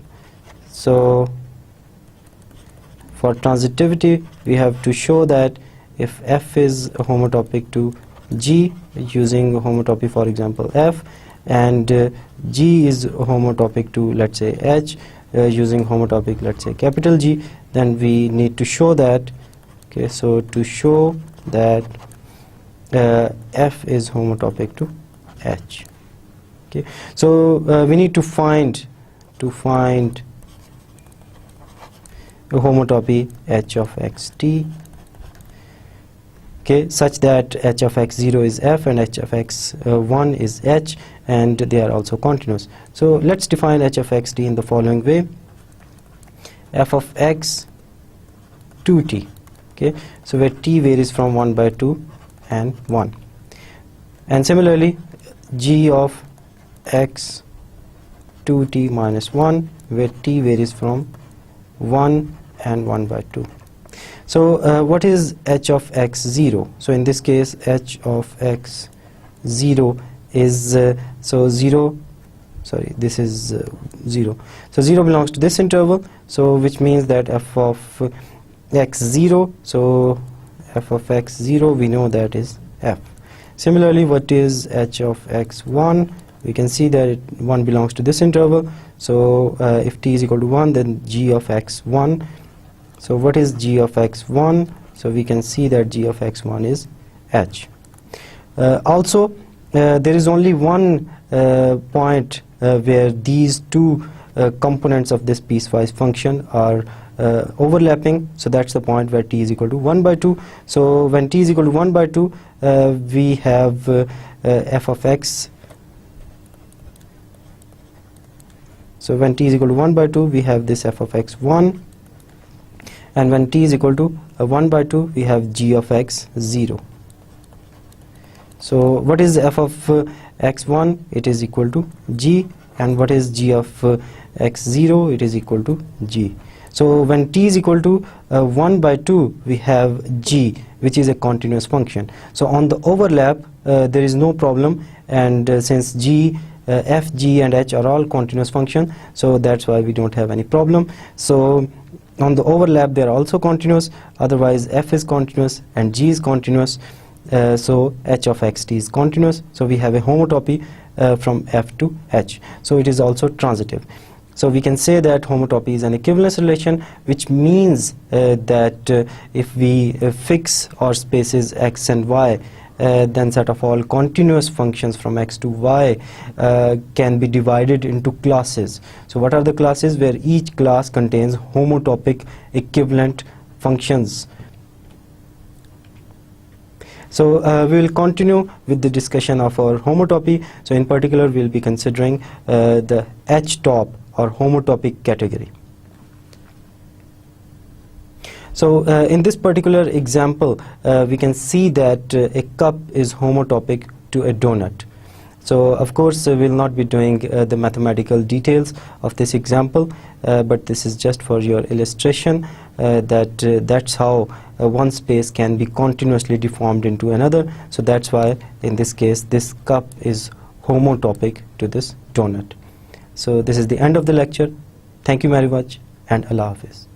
So for transitivity, we have to show that if F is homotopic to G using homotopy, for example, F, and G is homotopic to, let's say, H using homotopic, let's say, capital G, then we need to show that, okay, so to show that F is homotopic to H. Okay, so we need to find a homotopy H of xt, okay, such that H of x0 is F and H of x1 is H, and they are also continuous. So let's define H of xt in the following way: f of x 2t, okay, so where t varies from 1 by 2 and 1, and similarly g of x 2t minus 1, where t varies from 1 and 1 by 2. So what is h of x0? So in this case, h of x0 is so 0, sorry, this is 0. So 0 belongs to this interval, so which means that f of x0, so f of x0 we know that is f. Similarly, what is h of x1? We can see that 1 belongs to this interval, so if t is equal to 1, then g of x1. So what is g of x1? So we can see that g of x1 is h. Also, there is only one point where these two components of this piecewise function are overlapping, so that's the point where t is equal to 1 by 2. So when t is equal to 1 by 2, we have f of x. So when t is equal to 1 by 2, we have this f of x1, and when t is equal to 1 by 2, we have g of x0. So what is f of x1? It is equal to g, and what is g of x0? It is equal to g. So when t is equal to 1 by 2, we have g, which is a continuous function. So on the overlap, there is no problem, and since g, f, g and h are all continuous function, so that's why we don't have any problem. So on the overlap, they are also continuous, otherwise f is continuous and g is continuous, so h of xt is continuous. So we have a homotopy from f to h, so it is also transitive. So we can say that homotopy is an equivalence relation, which means that if we fix our spaces x and y, then set of all continuous functions from x to y can be divided into classes. So what are the classes? Where each class contains homotopic equivalent functions. So we will continue with the discussion of our homotopy. So in particular, we will be considering the h-top or homotopic category. So in this particular example, we can see that a cup is homotopic to a donut, So of course we'll not be doing the mathematical details of this example, but this is just for your illustration that that's how one space can be continuously deformed into another. So that's why in this case this cup is homotopic to this donut. So this is the end of the lecture. Thank you very much, and Allah Hafiz.